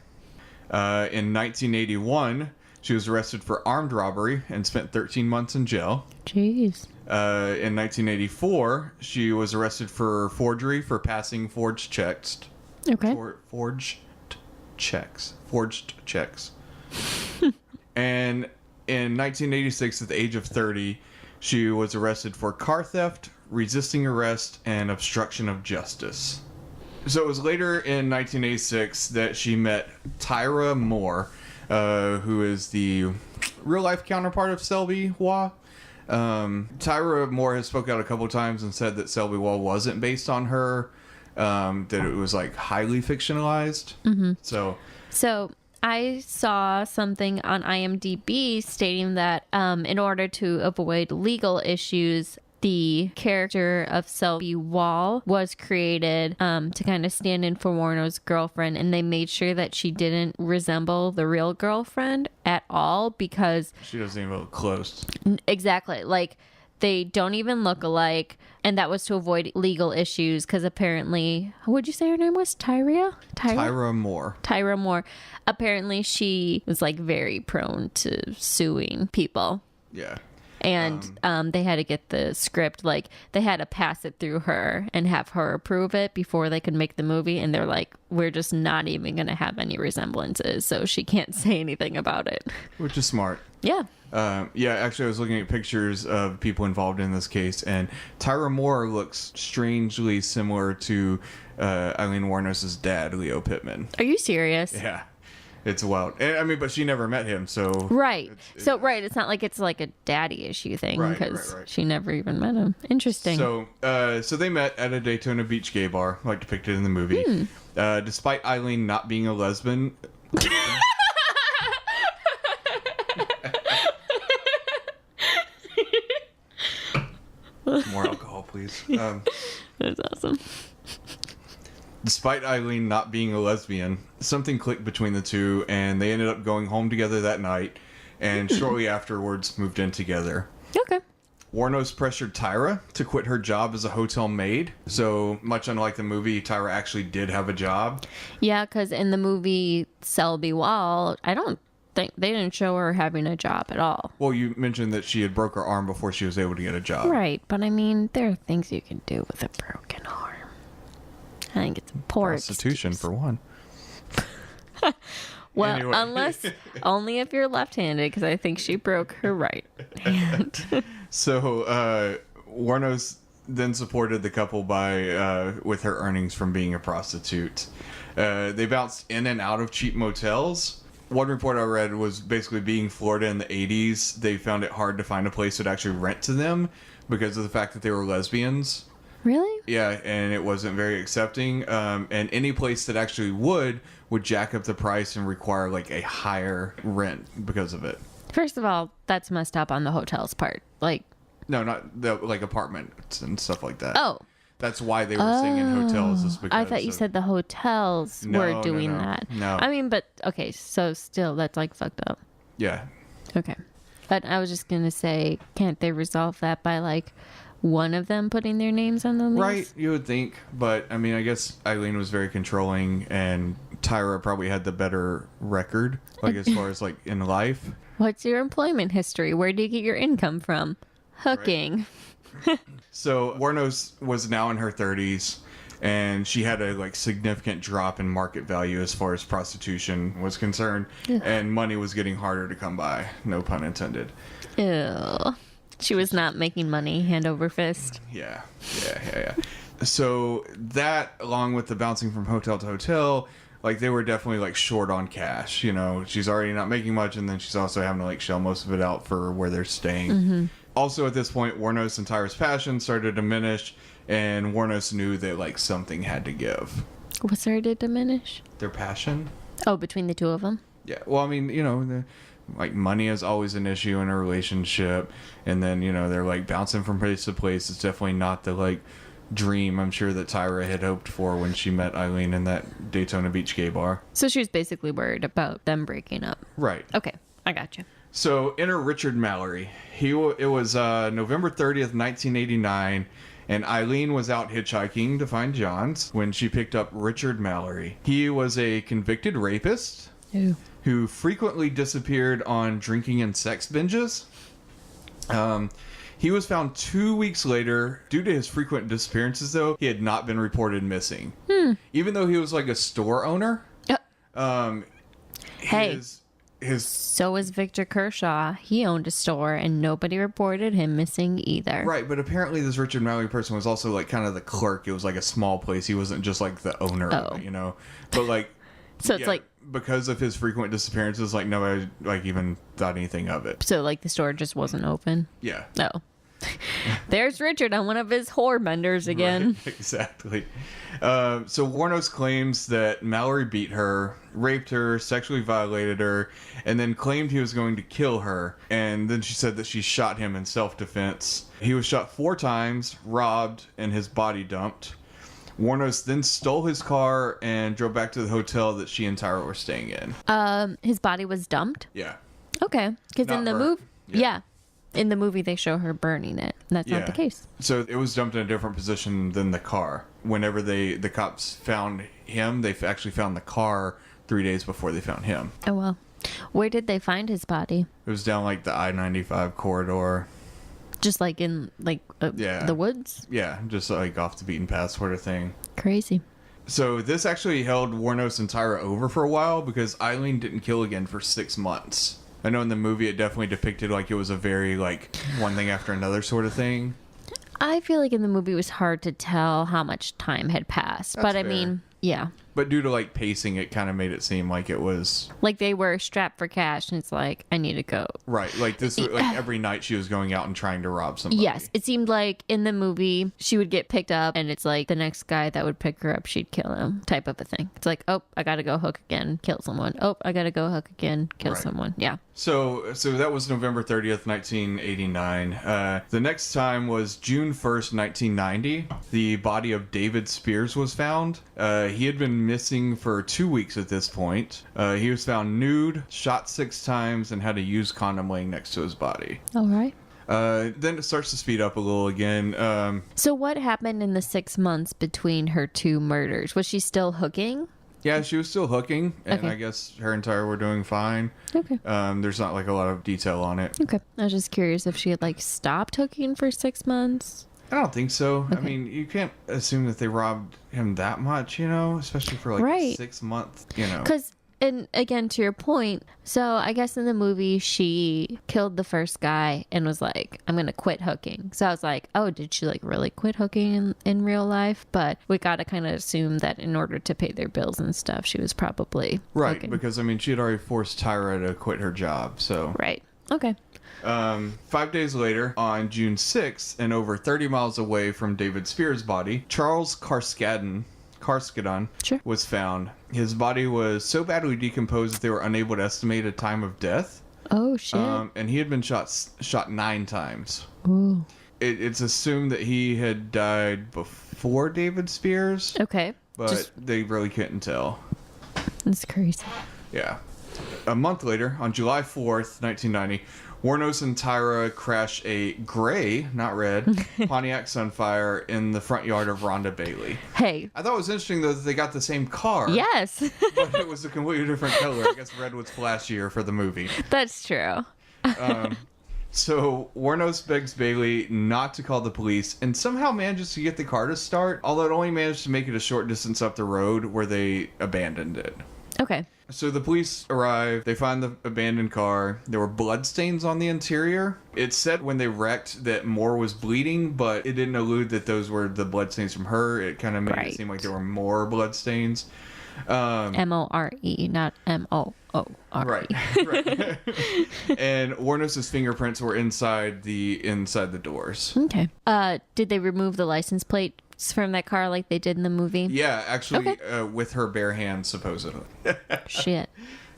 In 1981, she was arrested for armed robbery and spent 13 months in jail. Jeez. In 1984, she was arrested for forgery for passing forged checks. Okay. Forged checks. And in 1986, at the age of 30, she was arrested for car theft, resisting arrest, and obstruction of justice. So it was later in 1986 that she met Tyra Moore, who is the real-life counterpart of Selby Waugh. Tyra Moore has spoke out a couple times and said that Selby Waugh wasn't based on her, that it was like highly fictionalized. Mm-hmm. So I saw something on IMDb stating that in order to avoid legal issues, the character of Selby Waugh was created to kind of stand in for Wuornos' girlfriend, and they made sure that she didn't resemble the real girlfriend at all because she doesn't even look close. Exactly. Like, they don't even look alike, and that was to avoid legal issues because apparently, what'd you say her name was? Tyra Moore. Tyra Moore. Apparently, she was like very prone to suing people. Yeah. And they had to get the script, like they had to pass it through her and have her approve it before they could make the movie. And they're like, we're just not even going to have any resemblances. So she can't say anything about it. Which is smart. Yeah. Yeah, actually, I was looking at pictures of people involved in this case, and Tyra Moore looks strangely similar to Aileen Wuornos' dad, Leo Pittman. Are you serious? Yeah. It's wild. And, I mean, but she never met him, so... Right. It's not like it's like a daddy issue thing, because she never even met him. Interesting. So they met at a Daytona Beach gay bar, like depicted in the movie. Despite Aileen not being a lesbian... More alcohol, please. That's awesome. Despite Aileen not being a lesbian, something clicked between the two, and they ended up going home together that night, and shortly afterwards moved in together. Okay. Wuornos pressured Tyra to quit her job as a hotel maid. So, much unlike the movie, Tyra actually did have a job. Yeah, because in the movie Selby Waugh, I don't think they didn't show her having a job at all. Well, you mentioned that she had broke her arm before she was able to get a job. Right, but I mean, there are things you can do with a broken arm. I think it's important. Prostitution, for one. Well, Anyway. unless only if you're left-handed, because I think she broke her right hand. So, Wuornos then supported the couple by with her earnings from being a prostitute. They bounced in and out of cheap motels. One report I read was basically being Florida in the 80s, they found it hard to find a place that actually rent to them because of the fact that they were lesbians. Really? Yeah, and it wasn't very accepting. And any place that actually would jack up the price and require like a higher rent because of it. First of all, that's messed up on the hotel's part. Like, no, not the like apartments and stuff like that. Oh. That's why they were staying in hotels. Is because I thought you said the hotels were doing that. No. I mean, but okay, so still, that's like fucked up. Yeah. Okay. But I was just going to say, can't they resolve that by like one of them putting their names on the lease? Right, you would think. But, I mean, I guess Aileen was very controlling and Tyra probably had the better record, like as far as like in life. What's your employment history? Where do you get your income from? Hooking. Right. So Wuornos was now in her 30s, and she had a significant drop in market value as far as prostitution was concerned, and money was getting harder to come by. No pun intended. Ew. She was not making money hand over fist. Yeah. So that, along with the bouncing from hotel to hotel, they were definitely short on cash. You know, she's already not making much, and then she's also having to shell most of it out for where they're staying. Mm-hmm. Also, at this point, Wuornos and Tyra's passion started to diminish, and Wuornos knew that something had to give. What started to diminish? Their passion. Oh, between the two of them. Yeah. Well, I mean, money is always an issue in a relationship, and then they're bouncing from place to place. It's definitely not the dream I'm sure that Tyra had hoped for when she met Aileen in that Daytona Beach gay bar. So she was basically worried about them breaking up. Right. Okay, I got you. So enter Richard Mallory. It was November 30th, 1989, and Aileen was out hitchhiking to find John's when she picked up Richard Mallory. He was a convicted rapist who frequently disappeared on drinking and sex binges. He was found 2 weeks later. Due to his frequent disappearances, though, he had not been reported missing. Even though he was a store owner. Hey. So was Victor Kershaw. He owned a store, and nobody reported him missing either. Right, but apparently this Richard Mallory person was also kind of the clerk. It was a small place. He wasn't just the owner of it, But so it's because of his frequent disappearances, nobody even thought anything of it. So the store just wasn't open. Yeah. Oh. There's Richard on one of his whore benders again. Right, exactly. So Wuornos claims that Mallory beat her, raped her, sexually violated her, and then claimed he was going to kill her. And then she said that she shot him in self-defense. He was shot 4 times, robbed, and his body dumped. Wuornos then stole his car and drove back to the hotel that she and Tyra were staying in. His body was dumped? Yeah. Okay. Because in the movie... Yeah. In the movie, they show her burning it. That's not the case. So it was dumped in a different position than the car. Whenever the cops found him, they actually found the car 3 days before they found him. Oh, well. Where did they find his body? It was down the I-95 corridor. Just in the woods? Yeah, just off the beaten path sort of thing. Crazy. So this actually held Wuornos and Tyra over for a while because Aileen didn't kill again for 6 months. I know in the movie it definitely depicted it was a very one thing after another sort of thing. I feel in the movie it was hard to tell how much time had passed. That's but I fair. mean, yeah. But due to pacing, it kind of made it seem like it was they were strapped for cash, and it's I need to go. Right, this every night she was going out and trying to rob somebody. Yes, it seemed in the movie she would get picked up, and it's the next guy that would pick her up, she'd kill him, type of a thing. It's oh, I gotta go hook again, kill someone. Oh, I gotta go hook again, kill someone. Yeah. So that was November 30th, 1989. The next time was June 1st, 1990. The body of David Spears was found. He had been missing for 2 weeks at this point. He was found nude, shot 6 times, and had a used condom laying next to his body. All right. Then it starts to speed up a little again. So what happened in the 6 months between her 2 murders? Was she still hooking? Yeah, she was still hooking, and Okay. I guess her and Tyra were doing fine. Okay. There's not a lot of detail on it. Okay. I was just curious if she had stopped hooking for 6 months. I don't think so. Okay. I mean, you can't assume that they robbed him that much, especially for Right. 6 months, Because, and again, to your point, so I guess in the movie she killed the first guy and was I'm going to quit hooking. So I was oh, did she really quit hooking in real life? But we got to kind of assume that in order to pay their bills and stuff, she was probably Right, hooking. because, I mean, she had already forced Tyra to quit her job, so... Right. Okay. 5 days later, on June 6th, and over 30 miles away from David Spears' body, Charles Carskadon Sure. was found. His body was so badly decomposed that they were unable to estimate a time of death. Oh, shit. And he had been shot 9 times. Ooh. It's assumed that he had died before David Spears, Okay. but they really couldn't tell. That's crazy. Yeah. A month later, on July 4th, 1990, Wuornos and Tyra crash a gray, not red, Pontiac Sunfire in the front yard of Rhonda Bailey. Hey. I thought it was interesting, though, that they got the same car. Yes. But it was a completely different color. I guess red was flashier for the movie. That's true. So Wuornos begs Bailey not to call the police and somehow manages to get the car to start, although it only managed to make it a short distance up the road where they abandoned it. Okay. So the police arrive, they find the abandoned car. There were bloodstains on the interior. It said when they wrecked that Moore was bleeding, but it didn't allude that those were the bloodstains from her. It kind of made it seem like there were more bloodstains. More, not Moore. Right. And Wuornos' fingerprints were inside the doors. Okay. Did they remove the license plates from that car like they did in the movie? Yeah, actually, with her bare hands, supposedly. Shit.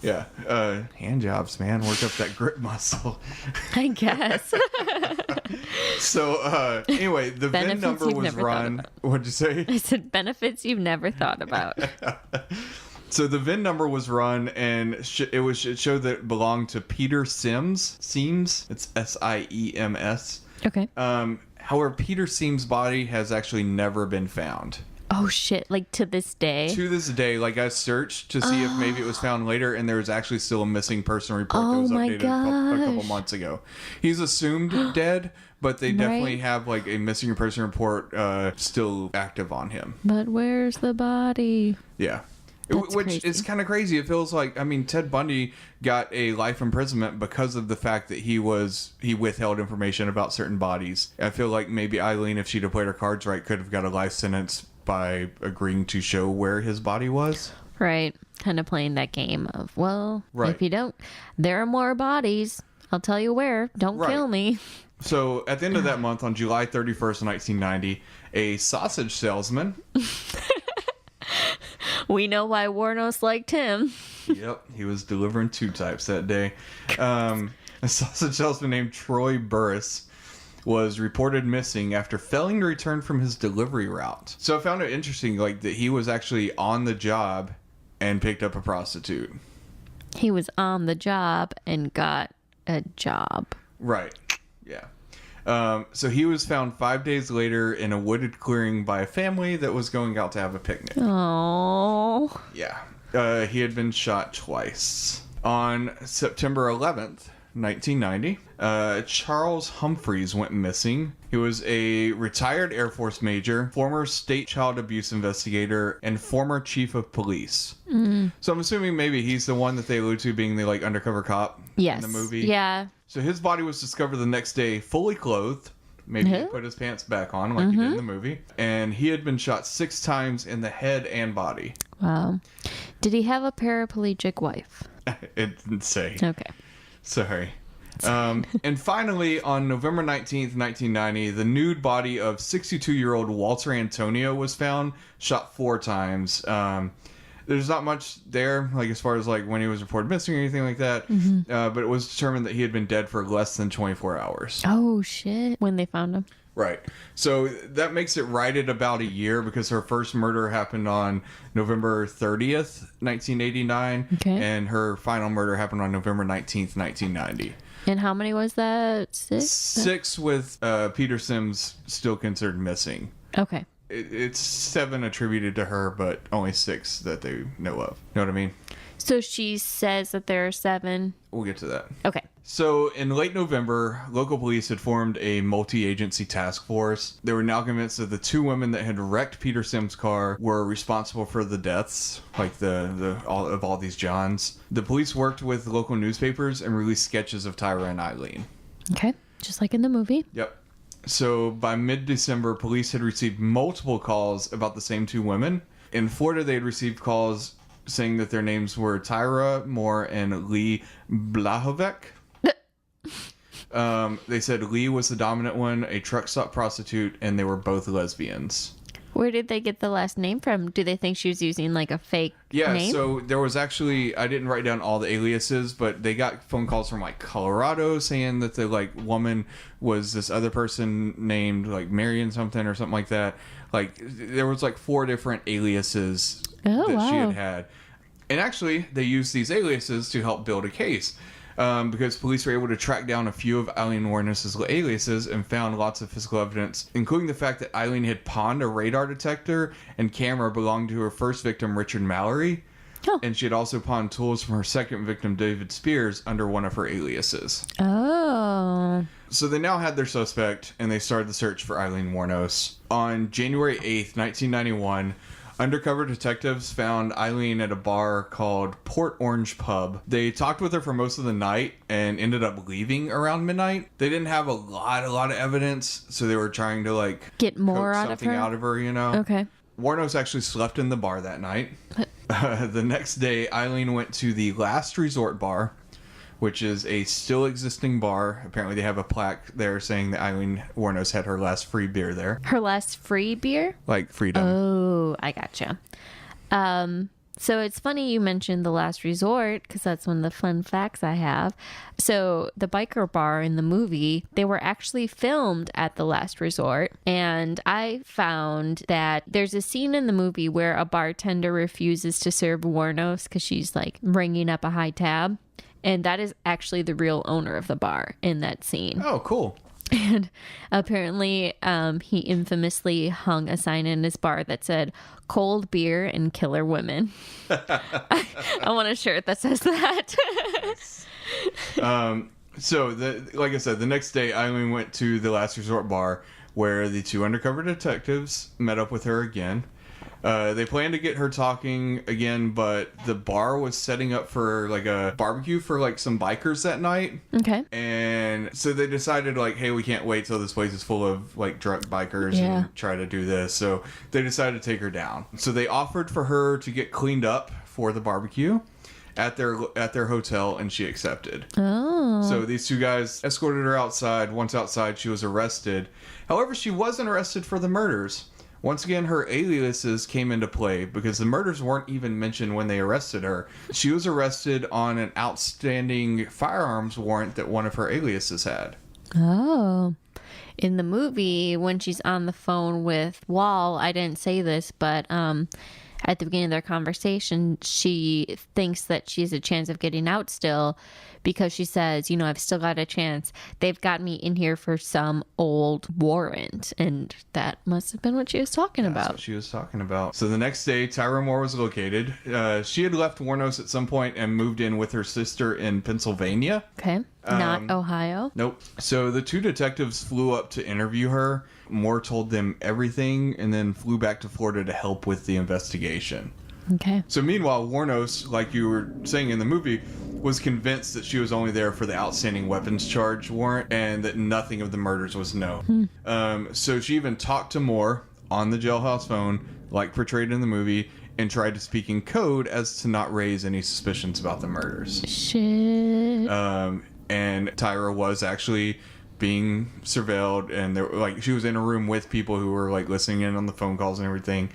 Yeah. Hand jobs, man. Work up that grip muscle. I guess. So, anyway, the VIN number was run. What'd you say? I said benefits you've never thought about. So the VIN number was run, and it showed that it belonged to Peter Sims. Seems. It's Siems. Okay. However, Peter Sims' body has actually never been found. Oh shit! Like to this day. To this day, like I searched to see if maybe it was found later, and there was actually still a missing person report that was updated a couple months ago. He's assumed dead, but they definitely have like a missing person report still active on him. But where's the body? Yeah. That's Which crazy. is kind of crazy. It feels like, I mean, Ted Bundy got a life imprisonment because of the fact that he withheld information about certain bodies. I feel like maybe Aileen, if she'd have played her cards right, could have got a life sentence by agreeing to show where his body was. Right. Kind of playing that game of, well, Right. if you don't, there are more bodies. I'll tell you where. Don't kill me. So at the end of that month, on July 31st, 1990, a sausage salesman... We know why Wuornos liked him. Yep, he was delivering two types that day. A sausage salesman named Troy Burris was reported missing after failing to return from his delivery route. So I found it interesting, like, that he was actually on the job and picked up a prostitute. He was on the job and got a job. Right, yeah. So he was found 5 days later in a wooded clearing by a family that was going out to have a picnic. Oh. Yeah. He had been shot twice. On September 11th, 1990, Charles Humphreys went missing. He was a retired Air Force major, former state child abuse investigator, and former chief of police. So I'm assuming maybe he's the one that they allude to being the like undercover cop in the movie. Yeah. So his body was discovered the next day, fully clothed. Maybe he put his pants back on like he did in the movie. And he had been shot 6 times in the head and body. Wow. Did he have a paraplegic wife? It didn't say. Okay. Sorry. And finally, on November 19th, 1990, the nude body of 62-year-old Walter Antonio was found, shot 4 times. There's not much there, like as far as like when he was reported missing or anything like that. But it was determined that he had been dead for less than 24 hours. Oh, shit. When they found him. Right. So that makes it right at about a year because her first murder happened on November 30th, 1989. Okay. And her final murder happened on November 19th, 1990. And how many was that? 6? 6 with Peter Sims still considered missing. Okay. It's 7 attributed to her, but only 6 that they know of. Know what I mean? So she says that there are 7. We'll get to that. Okay. So in late November, local police had formed a multi-agency task force. They were now convinced that the 2 women that had wrecked Peter Sims' car were responsible for the deaths, like all these Johns. The police worked with local newspapers and released sketches of Tyra and Aileen. Okay. Just like in the movie. Yep. So by mid-December, police had received multiple calls about the same 2 women. In Florida, they had received calls saying that their names were Tyra Moore and Lee Blahovec. They said Lee was the dominant one, a truck stop prostitute, and they were both lesbians. Where did they get the last name from? Do they think she was using like a fake name? So there was actually, I didn't write down all the aliases, but they got phone calls from like Colorado saying that the like woman was this other person named like Marion something or something like that. Like there was like 4 different aliases that she had. And actually they used these aliases to help build a case. Because police were able to track down a few of Aileen Wuornos' aliases and found lots of physical evidence, including the fact that Aileen had pawned a radar detector and camera belonging to her first victim, Richard Mallory. And she had also pawned tools from her second victim, David Spears, under one of her aliases. Oh, Oh. So they now had their suspect, and they started the search for Aileen Wuornos. On January 8th, 1991, undercover detectives found Aileen at a bar called Port Orange Pub. They talked with her for most of the night and ended up leaving around midnight. They didn't have a lot of evidence, so they were trying to like Get more coax out of something her? out of her, you know? Okay. Wuornos actually slept in the bar that night. The next day, Aileen went to the Last Resort Bar, which is a still existing bar. Apparently, they have a plaque there saying that Aileen Wuornos had her last free beer there. Her last free beer? Like freedom. Oh, I gotcha. So it's funny you mentioned The Last Resort, because that's one of the fun facts I have. So the biker bar in the movie, they were actually filmed at The Last Resort. And I found that there's a scene in the movie where a bartender refuses to serve Wuornos because she's like ringing up a high tab. And that is actually the real owner of the bar in that scene. Oh, cool. And apparently, he infamously hung a sign in his bar that said, "Cold beer and killer women." I want a shirt that says that. So, like I said, the next day, Aileen went to the Last Resort Bar where the two undercover detectives met up with her again. They planned to get her talking again, but the bar was setting up for like a barbecue for like some bikers that night. Okay. And so they decided like, hey, we can't wait till this place is full of like drunk bikers and try to do this. So they decided to take her down. So they offered for her to get cleaned up for the barbecue at their hotel, and she accepted. Oh. So these two guys escorted her outside. Once outside, she was arrested. However, she wasn't arrested for the murders. Once again, her aliases came into play because the murders weren't even mentioned when they arrested her. She was arrested on an outstanding firearms warrant that one of her aliases had. Oh. In the movie, when she's on the phone with Wall, I didn't say this, but at the beginning of their conversation, she thinks that she has a chance of getting out still because she says, you know, I've still got a chance. They've got me in here for some old warrant. And that must have been what she was talking That's about. what she was talking about. So the next day, Tyra Moore was located. She had left Wuornos at some point and moved in with her sister in Pennsylvania. Okay. Not Ohio. Nope. So the two detectives flew up to interview her. Moore told them everything and then flew back to Florida to help with the investigation. Okay. So meanwhile, Wuornos, like you were saying in the movie, was convinced that she was only there for the outstanding weapons charge warrant and that nothing of the murders was known. So she even talked to Moore on the jailhouse phone, like portrayed in the movie, and tried to speak in code as to not raise any suspicions about the murders. Shit. And Tyra was actually being surveilled, and there, like, she was in a room with people who were like listening in on the phone calls and everything.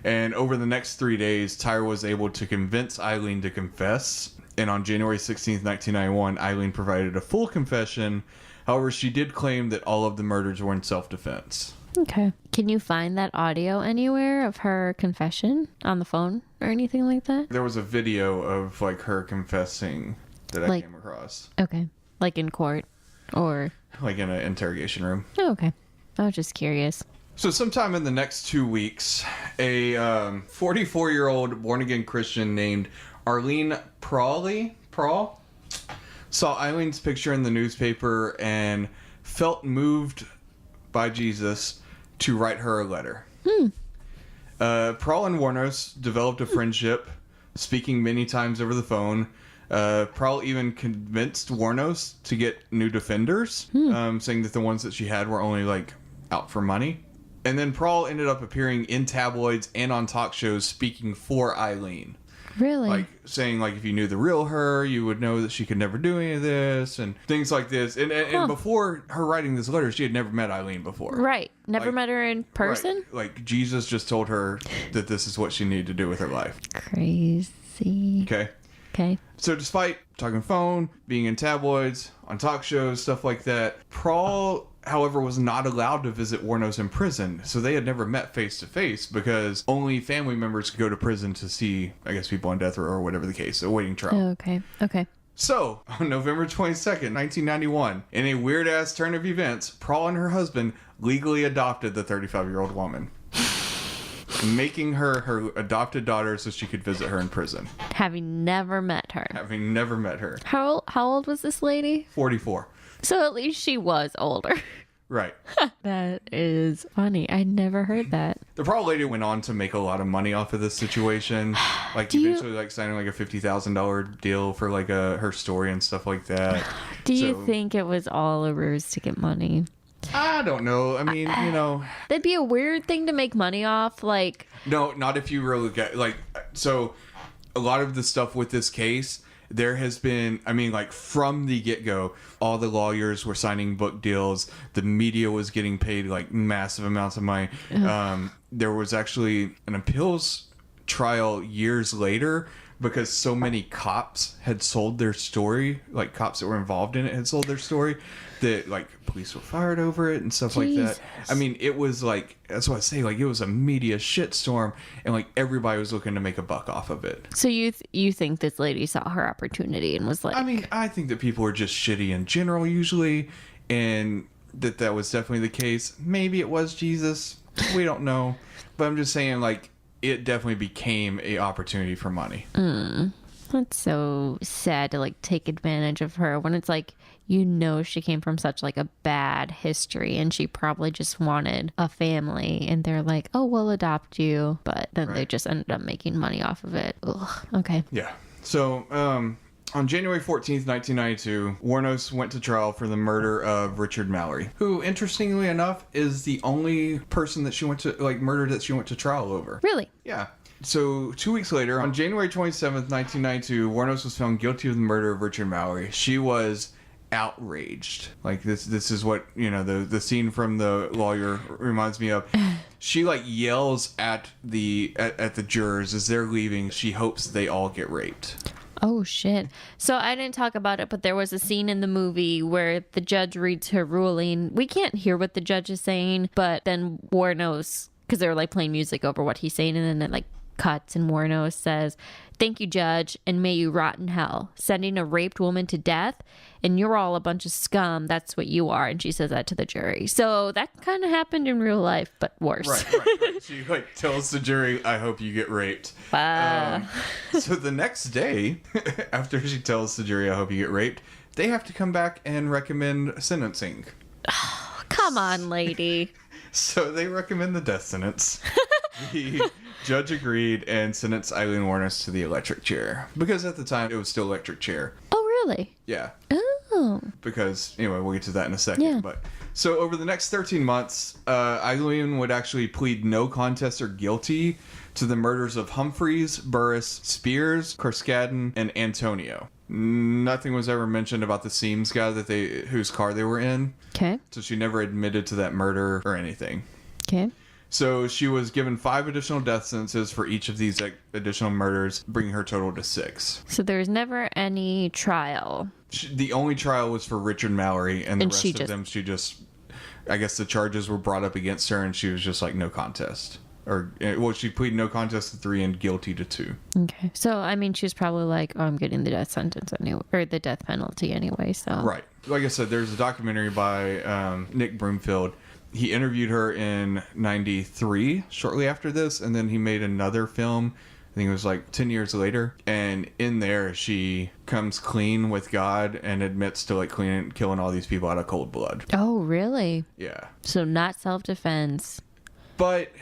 And over the next 3 days, Tyra was able to convince Aileen to confess. And on January 16th, 1991, Aileen provided a full confession. However, she did claim that all of the murders were in self-defense. Okay. Can you find that audio anywhere of her confession on the phone or anything like that? There was a video of like her confessing that I Like- came across, Okay. Like in court or... like in an interrogation room. Oh, okay. I was just curious. So sometime in the next 2 weeks, a 44-year-old born-again Christian named Arlene Prawl saw Eileen's picture in the newspaper and felt moved by Jesus to write her a letter. Prawl and Wuornos developed a friendship, speaking many times over the phone. Prawl even convinced Wuornos to get new defenders, saying that the ones that she had were only like out for money. And then Prawl ended up appearing in tabloids and on talk shows speaking for Aileen. Really? Like saying like if you knew the real her, you would know that she could never do any of this and things like this. And before her writing this letter, she had never met Aileen before. Right. Never Like- met her in person? Right. Like Jesus just told her that this is what she needed to do with her life. Crazy. Okay. Okay. So despite talking phone, being in tabloids, on talk shows, stuff like that, Prawl, however, was not allowed to visit Wuornos in prison. So they had never met face to face because only family members could go to prison to see, I guess, people on death row or whatever the case, awaiting trial. Okay. Okay. So, on November 22nd, 1991, in a weird-ass turn of events, Prawl and her husband legally adopted the 35-year-old woman, making her adopted daughter so she could visit her in prison, Having never met her. having never met her. How old was this lady? 44. So at least she was older. Right. That is funny. I never heard that. The Pearl Lady went on to make a lot of money off of this situation. Like eventually like signing like a $50,000 deal for like her story and stuff like that. Do you think it was all a ruse to get money? I don't know. I mean, you know, That'd be a weird thing to make money off. Like, no, not if you really get like, so a lot of the stuff with this case, there has been, I mean, like from the get-go, all the lawyers were signing book deals. The media was getting paid like massive amounts of money. There was actually an appeals trial years later because so many cops had sold their story, like cops that were involved in it had sold their story, that like police were fired over it and stuff like that. I mean, it was like, that's what I say, like it was a media shitstorm and like everybody was looking to make a buck off of it. so you think this lady saw her opportunity and was like, I mean, I think that people are just shitty in general usually, and that was definitely the case. Maybe it was Jesus. We don't know. But I'm just saying, like, it definitely became a opportunity for money. that's so sad to like take advantage of her when it's like, you know, she came from such like a bad history and she probably just wanted a family and they're like, oh, we'll adopt you. But then they just ended up making money off of it. Ugh, okay. Yeah. So, on January 14th, 1992, Wuornos went to trial for the murder of Richard Mallory, who, interestingly enough, is the only person that she went to, like, murdered that she went to trial over. Really? Yeah. So, 2 weeks later, on January 27th, 1992, Wuornos was found guilty of the murder of Richard Mallory. She was outraged. Like, this is what, you know, the scene from The Lawyer reminds me of. She, like, yells at the jurors as they're leaving. She hopes they all get raped. Oh, shit. So I didn't talk about it, but there was a scene in the movie where the judge reads her ruling. We can't hear what the judge is saying, but then Wuornos, because they were like playing music over what he's saying, and then it like cuts and Wuornos says, "Thank you, judge, and may you rot in hell. Sending a raped woman to death, and you're all a bunch of scum. That's what you are." And she says that to the jury. So that kind of happened in real life, but worse. Right. She like tells the jury, "I hope you get raped." So the next day, after she tells the jury, "I hope you get raped," they have to come back and recommend sentencing. Come on, lady. So they recommend the death sentence. The judge agreed and sentenced Aileen Wuornos to the electric chair. Because at the time, it was still electric chair. Oh, really? Yeah. Oh. Because, anyway, we'll get to that in a second. Yeah. But so over the next 13 months, Aileen would actually plead no contest or guilty to the murders of Humphreys, Burris, Spears, Corskadden, and Antonio. Nothing was ever mentioned about the Seams guy whose car they were in. Okay. So she never admitted to that murder or anything. Okay. So she was given 5 additional death sentences for each of these additional murders, bringing her total to 6. So there was never any trial. The only trial was for Richard Mallory, and the rest of just... them, I guess the charges were brought up against her, and she was just like, no contest. She pleaded no contest to 3 and guilty to 2. Okay. So, I mean, she was probably like, oh, I'm getting the death sentence anyway, or the death penalty anyway, so. Right. Like I said, there's a documentary by Nick Broomfield. He interviewed her in 93, shortly after this, and then he made another film, I think it was like 10 years later, and in there she comes clean with God and admits to like killing all these people out of cold blood. Oh, really? Yeah. So not self-defense. But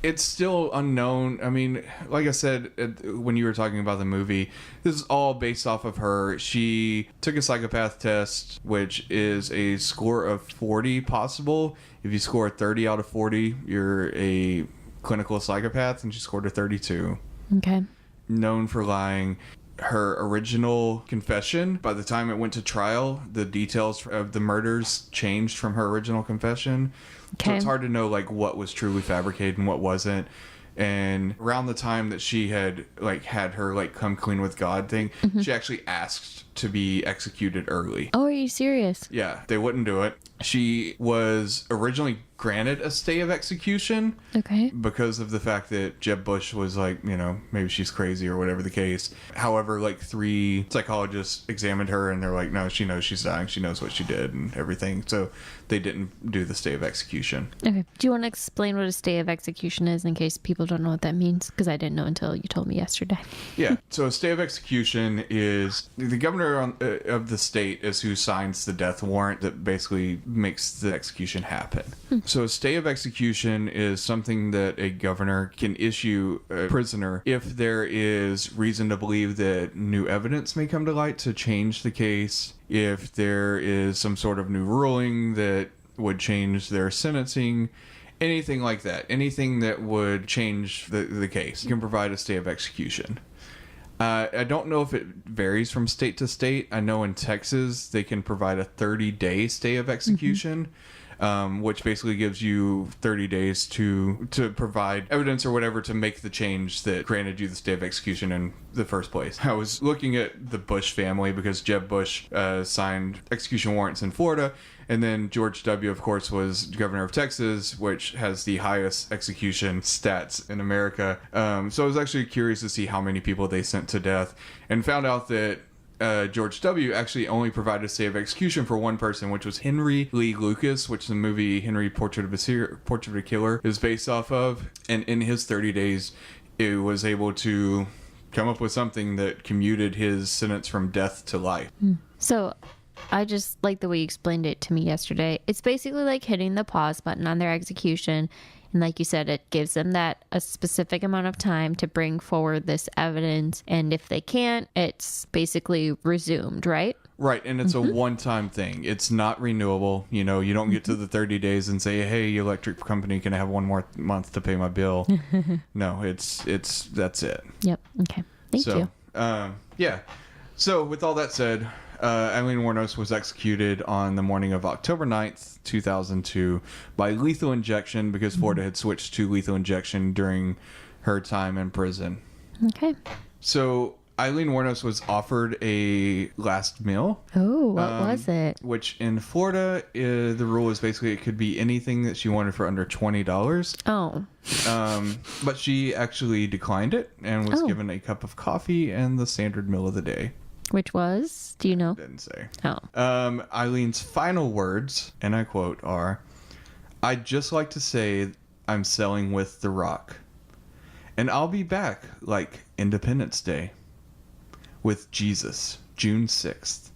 it's still unknown. I mean, like I said, when you were talking about the movie, this is all based off of her. She took a psychopath test, which is a score of 40 possible. If you score 30 out of 40, you're a clinical psychopath, and she scored a 32. Okay. Known for lying. Her original confession, by the time it went to trial, the details of the murders changed from her original confession. Okay. So it's hard to know like what was truly fabricated and what wasn't. And around the time that she had her come clean with God thing, she actually asked to be executed early. Oh, are you serious? Yeah, they wouldn't do it. She was originally granted a stay of execution. Okay. Because of the fact that Jeb Bush was like, maybe she's crazy or whatever the case. However, like 3 psychologists examined her and they're like, no, she knows she's dying. She knows what she did and everything. So they didn't do the stay of execution. Okay. Do you want to explain what a stay of execution is in case people don't know what that means? Because I didn't know until you told me yesterday. Yeah. So a stay of execution is the governor of the state is who signs the death warrant that basically makes the execution happen. So a stay of execution is something that a governor can issue a prisoner if there is reason to believe that new evidence may come to light to change the case, if there is some sort of new ruling that would change their sentencing, anything like that. Anything that would change the case. You can provide a stay of execution. I don't know if it varies from state to state. I know in Texas they can provide a 30-day stay of execution, which basically gives you 30 days to provide evidence or whatever to make the change that granted you the stay of execution in the first place. I was looking at the Bush family because Jeb Bush signed execution warrants in Florida, and then George W., of course, was governor of Texas, which has the highest execution stats in America. So I was actually curious to see how many people they sent to death, and found out that George W. actually only provided a stay of execution for one person, which was Henry Lee Lucas, which the movie Henry Portrait of a Killer is based off of. And in his 30 days, it was able to come up with something that commuted his sentence from death to life. So I just like the way you explained it to me yesterday. It's basically like hitting the pause button on their execution. And like you said, it gives them a specific amount of time to bring forward this evidence. And if they can't, it's basically resumed, right? Right. And it's a one-time thing. It's not renewable. You don't get to the 30 days and say, hey, electric company, can I have one more month to pay my bill? No, that's it. Yep. Okay. Thank you. Yeah. So with all that said, Aileen Wuornos was executed on the morning of October 9th, 2002 by lethal injection because Florida had switched to lethal injection during her time in prison. Okay. So Aileen Wuornos was offered a last meal. Oh, what was it? Which in Florida, the rule is basically it could be anything that she wanted for under $20. Oh. But she actually declined it and was given a cup of coffee and the standard meal of the day. Which was? Do you know? Didn't say. Oh. Eileen's final words, and I quote, are, "I'd just like to say I'm selling with The Rock. And I'll be back like Independence Day. With Jesus, June 6th.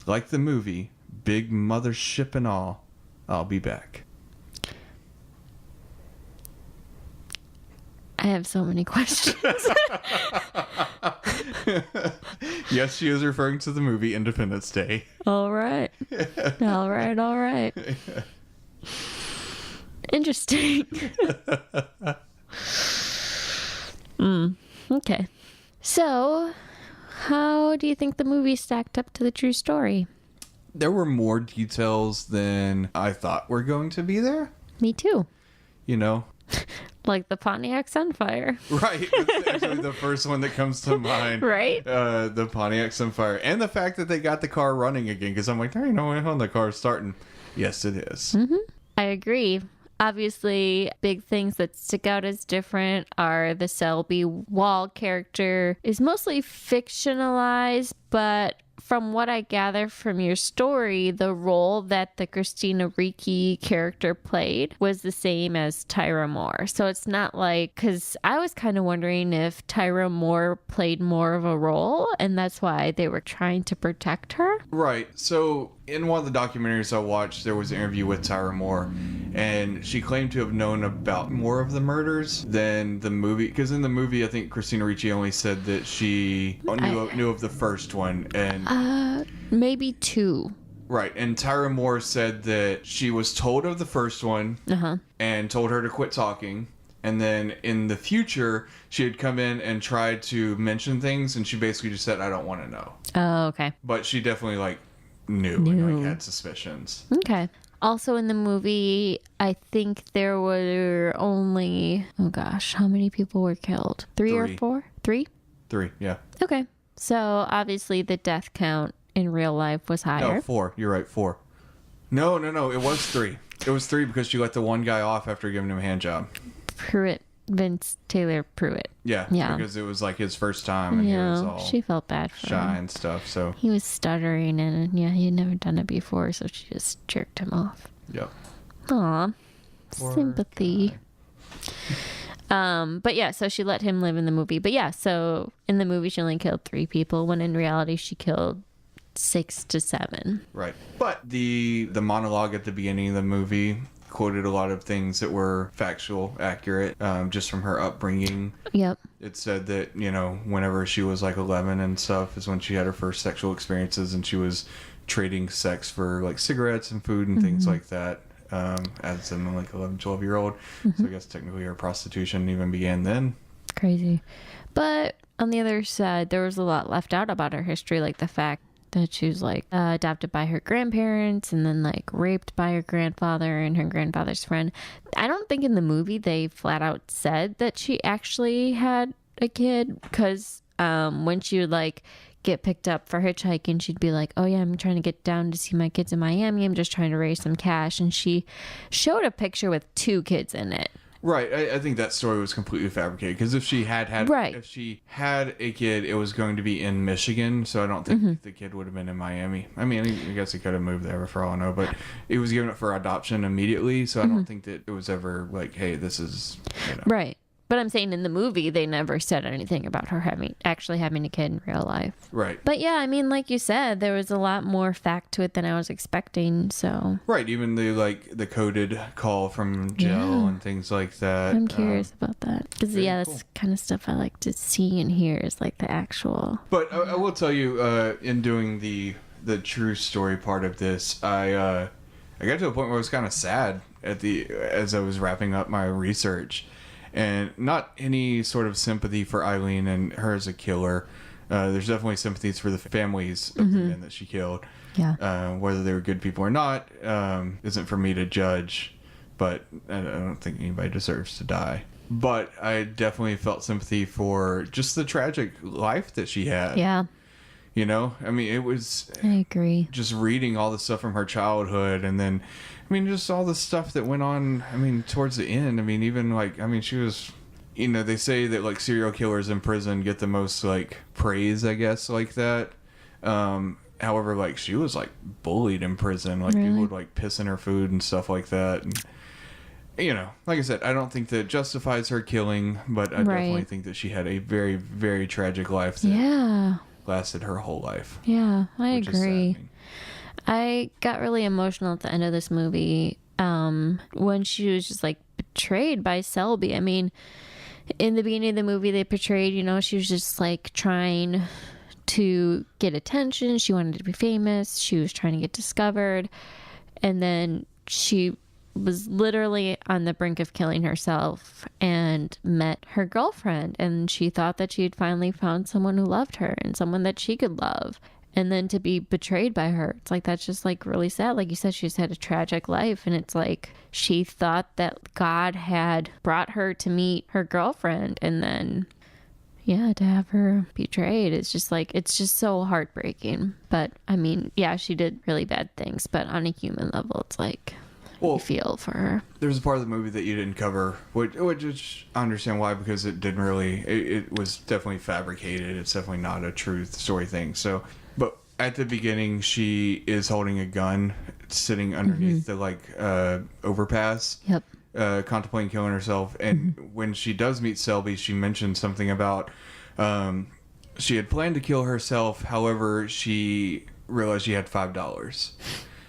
Like the movie, big mothership and all, I'll be back." I have so many questions. Yes, she is referring to the movie Independence Day. All right. All right. Interesting. Okay. So, how do you think the movie stacked up to the true story? There were more details than I thought were going to be there. Me too. Like the Pontiac Sunfire. Right. It's actually the first one that comes to mind. Right. The Pontiac Sunfire. And the fact that they got the car running again. Because I'm like, there ain't no way on the car's starting. Yes, it is. Mm-hmm. I agree. Obviously, big things that stick out as different are the Selby Wall character is mostly fictionalized, but from what I gather from your story, the role that the Christina Ricci character played was the same as Tyra Moore. So it's not like, because I was kind of wondering if Tyra Moore played more of a role, and that's why they were trying to protect her. Right. So in one of the documentaries I watched, there was an interview with Tyra Moore, and she claimed to have known about more of the murders than the movie. Because in the movie, I think Christina Ricci only said that she knew of the first one, and maybe 2. Right, and Tyra Moore said that she was told of the first one and told her to quit talking. And then in the future, she had come in and tried to mention things, and she basically just said, "I don't want to know." Oh, okay. But she definitely knew and had suspicions. Okay. Also in the movie, I think there were only, how many people were killed? 3 or 4? 3? 3, yeah. Okay. So obviously the death count in real life was higher. No, 4. You're right, 4. No. It was 3. It was 3 because she let the one guy off after giving him a hand job. Pruitt, Vince Taylor Pruitt. Yeah. Because it was like his first time and he was all she felt bad for shy him. and stuff. So He was stuttering and he had never done it before, so she just jerked him off. yep. Aw, Poor sympathy. But yeah, so she let him live in the movie. But yeah, so in the movie she only killed 3 people, when in reality she killed 6 to 7. Right. But the monologue at the beginning of the movie quoted a lot of things that were factual, accurate, just from her upbringing. Yep. It said that, you know, whenever she was like 11 and stuff is when she had her first sexual experiences, and she was trading sex for like cigarettes and food and things like that, as a like 11, 12-year-old. So I guess technically her prostitution even began then. Crazy. But on the other side, there was a lot left out about her history, like the fact that she was like adopted by her grandparents and then like raped by her grandfather and her grandfather's friend. I don't think in the movie they flat out said that she actually had a kid, because when she would like get picked up for hitchhiking, she'd be like, oh yeah, I'm trying to get down to see my kids in Miami, I'm just trying to raise some cash. And she showed a picture with 2 kids in it. Right. I think that story was completely fabricated, because if she had if she had a kid, it was going to be in Michigan, so I don't think the kid would have been in Miami. I mean, I guess he could have moved there for all I know, but it was given up for adoption immediately, so I don't think that it was ever like, hey, this is, you know. Right. But I'm saying in the movie, they never said anything about her actually having a kid in real life. Right. But yeah, I mean, like you said, there was a lot more fact to it than I was expecting, so. Right. Even the coded call from jail and things like that. I'm curious about that. Because, yeah, cool. that's kind of stuff I like to see and hear, is like the actual. But I will tell you, in doing the true story part of this, I got to a point where I was kind of sad as I was wrapping up my research. And not any sort of sympathy for Aileen and her as a killer. There's definitely sympathies for the families of the men that she killed. Yeah. Whether they were good people or not isn't for me to judge. But I don't think anybody deserves to die. But I definitely felt sympathy for just the tragic life that she had. Yeah. You know? I mean, it was... I agree. Just reading all the stuff from her childhood, and then... I mean, just all the stuff that went on, I mean, towards the end. I mean, even, like, I mean, she was, you know, they say that, like, serial killers in prison get the most, like, praise, I guess, like that. However, like, she was, like, bullied in prison. Like, Really? people would, like, piss in her food and stuff like that. And, you know, like I said, I don't think that justifies her killing, but I definitely think that she had a very, very tragic life that lasted her whole life. Yeah, I which is agree. saddening. I got really emotional at the end of this movie when she was just like betrayed by Selby. I mean, in the beginning of the movie, they portrayed, you know, she was just like trying to get attention. She wanted to be famous. She was trying to get discovered. And then she was literally on the brink of killing herself and met her girlfriend. And she thought that she had finally found someone who loved her and someone that she could love. And then to be betrayed by her, it's like, that's just like really sad. Like you said, she's had a tragic life, and it's like she thought that God had brought her to meet her girlfriend, and then to have her betrayed, it's just like, it's just so heartbreaking. But I mean, yeah, she did really bad things, but on a human level, it's like, you feel for her. There's a part of the movie that you didn't cover, which I understand why, because it didn't really, it was definitely fabricated. It's definitely not a true story thing. So, but at the beginning, she is holding a gun, sitting underneath the like overpass. Yep. Contemplating killing herself. And when she does meet Selby, she mentions something about she had planned to kill herself. However, she realized she had $5.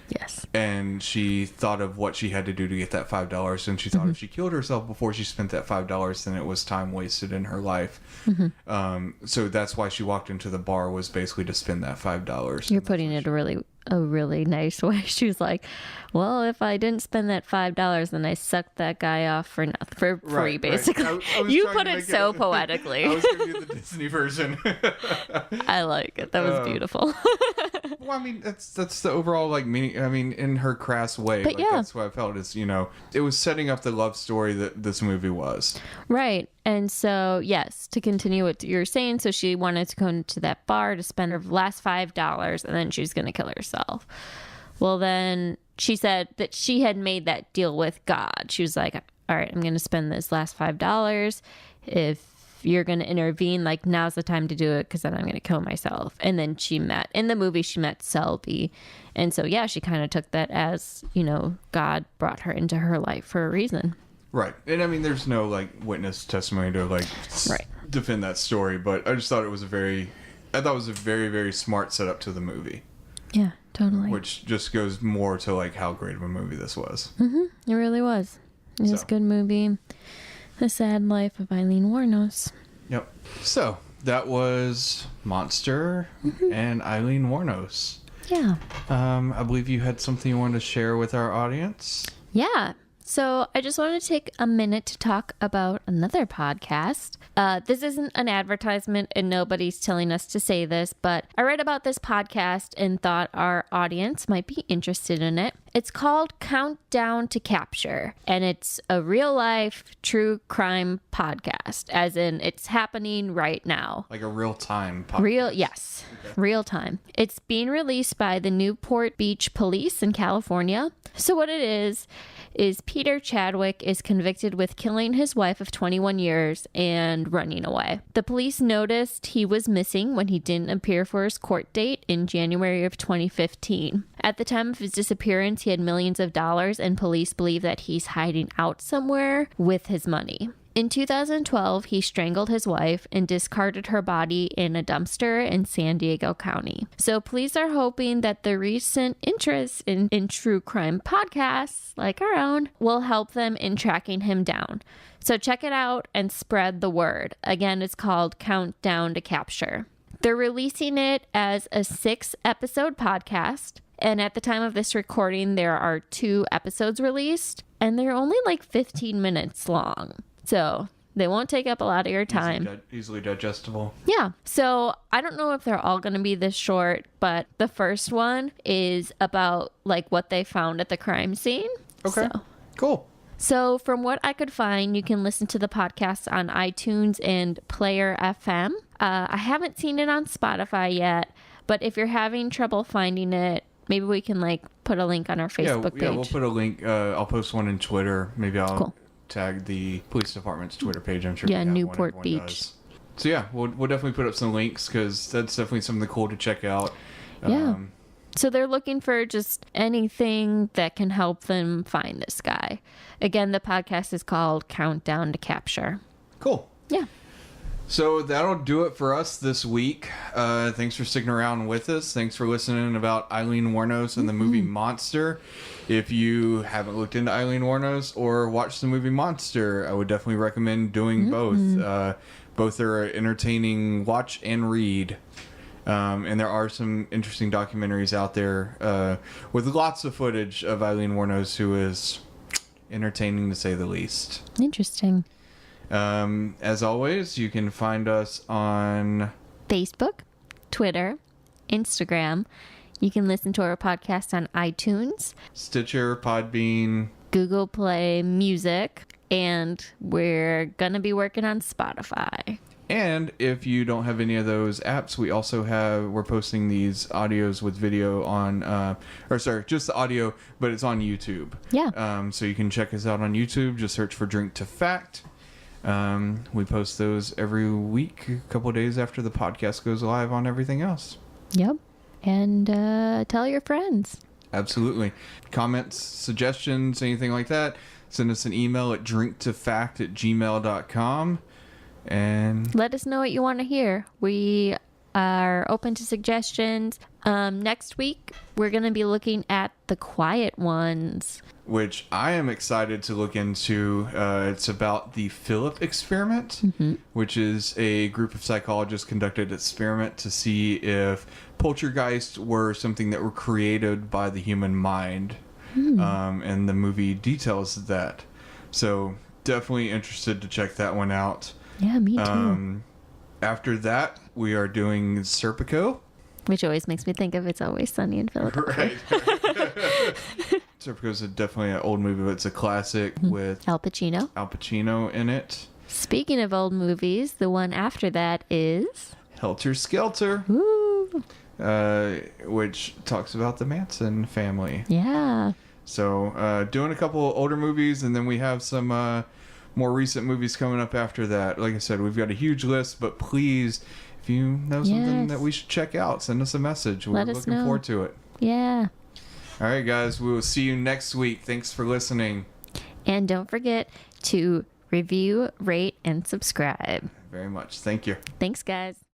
Yes. And she thought of what she had to do to get that $5. And she thought if she killed herself before she spent that $5, then it was time wasted in her life. So that's why she walked into the bar, was basically to spend that $5. You're putting it a really nice way. She was like, well, if I didn't spend that $5, then I sucked that guy off for free, basically. I was you trying put to it make so poetically. I was going to do the Disney version. I like it. That was beautiful. Well, I mean, that's the overall, like, meaning, I mean, in her crass way. But like, that's what I felt is, you know, it was setting up the love story that this movie was. Right. And so, yes, to continue what you're saying, so she wanted to go into that bar to spend her last $5, and then she was going to kill herself. Well, then she said that she had made that deal with God. She was like, all right, I'm going to spend this last $5. If you're going to intervene, like, now's the time to do it, because then I'm going to kill myself. And then in the movie, she met Selby. And so, yeah, she kind of took that as, God brought her into her life for a reason. Right. And I mean, there's no like witness testimony to like defend that story, but I just thought it was a very, very smart setup to the movie. Yeah, totally. Which just goes more to like how great of a movie this was. It really was. It was a good movie. The Sad Life of Aileen Wuornos. Yep. So that was Monster and Aileen Wuornos. Yeah. I believe you had something you wanted to share with our audience. Yeah. So I just want to take a minute to talk about another podcast. This isn't an advertisement and nobody's telling us to say this, but I read about this podcast and thought our audience might be interested in it. It's called Countdown to Capture, and it's a real life true crime podcast, as in it's happening right now. Like a real time podcast. Yes. Okay. Real time. It's being released by the Newport Beach Police in California. So what it is Peter Chadwick is convicted with killing his wife of 21 years and running away. The police noticed he was missing when he didn't appear for his court date in January of 2015. At the time of his disappearance, he had millions of dollars, and police believe that he's hiding out somewhere with his money. In 2012, he strangled his wife and discarded her body in a dumpster in San Diego County. So police are hoping that the recent interest in true crime podcasts like our own will help them in tracking him down. So check it out and spread the word. Again, it's called Countdown to Capture. They're releasing it as a 6-episode podcast. And at the time of this recording, there are 2 episodes released, and they're only like 15 minutes long. So they won't take up a lot of your time. Easily digestible. Yeah. So I don't know if they're all going to be this short, but the first one is about like what they found at the crime scene. Okay. Cool. So from what I could find, you can listen to the podcast on iTunes and Player FM. I haven't seen it on Spotify yet, but if you're having trouble finding it, maybe we can like put a link on our Facebook page. Yeah, we'll put a link. I'll post one in Twitter. Maybe I'll tag the police department's Twitter page. I'm sure. Yeah, Newport Beach. Does. So yeah, we'll definitely put up some links because that's definitely something cool to check out. Yeah. So they're looking for just anything that can help them find this guy. Again, the podcast is called Countdown to Capture. Cool. Yeah. So that'll do it for us this week. Thanks for sticking around with us. Thanks for listening about Aileen Wuornos and the movie Monster. If you haven't looked into Aileen Wuornos or watched the movie Monster, I would definitely recommend doing both. Both are entertaining watch and read. And there are some interesting documentaries out there with lots of footage of Aileen Wuornos, who is entertaining to say the least. Interesting. As always, you can find us on Facebook, Twitter, Instagram. You can listen to our podcast on iTunes, Stitcher, Podbean, Google Play Music, and we're going to be working on Spotify. And if you don't have any of those apps, we're posting these audios with video on, just the audio, but it's on YouTube. Yeah. So you can check us out on YouTube. Just search for Drinktofact. We post those every week, a couple of days after the podcast goes live on everything else. Yep. And tell your friends. Absolutely. Comments, suggestions, anything like that, send us an email at drinktofact@gmail.com. And let us know what you want to hear. We are open to suggestions. Next week, we're going to be looking at The Quiet Ones, which I am excited to look into. It's about the Philip experiment, which is a group of psychologists conducted an experiment to see if poltergeists were something that were created by the human mind. And the movie details that. So definitely interested to check that one out. Yeah, me too. After that, we are doing Serpico. Which always makes me think of It's Always Sunny in Philadelphia. Right. Serpico is definitely an old movie, but it's a classic with Al Pacino in it. Speaking of old movies, the one after that is Helter Skelter. Woo. which talks about the Manson family. Yeah. So doing a couple older movies, and then we have some more recent movies coming up after that. Like I said, we've got a huge list, but please, if you know something that we should check out, send us a message. We're looking forward to it. Yeah. All right, guys, we will see you next week. Thanks for listening. And don't forget to review, rate, and subscribe. Very much. Thank you. Thanks, guys.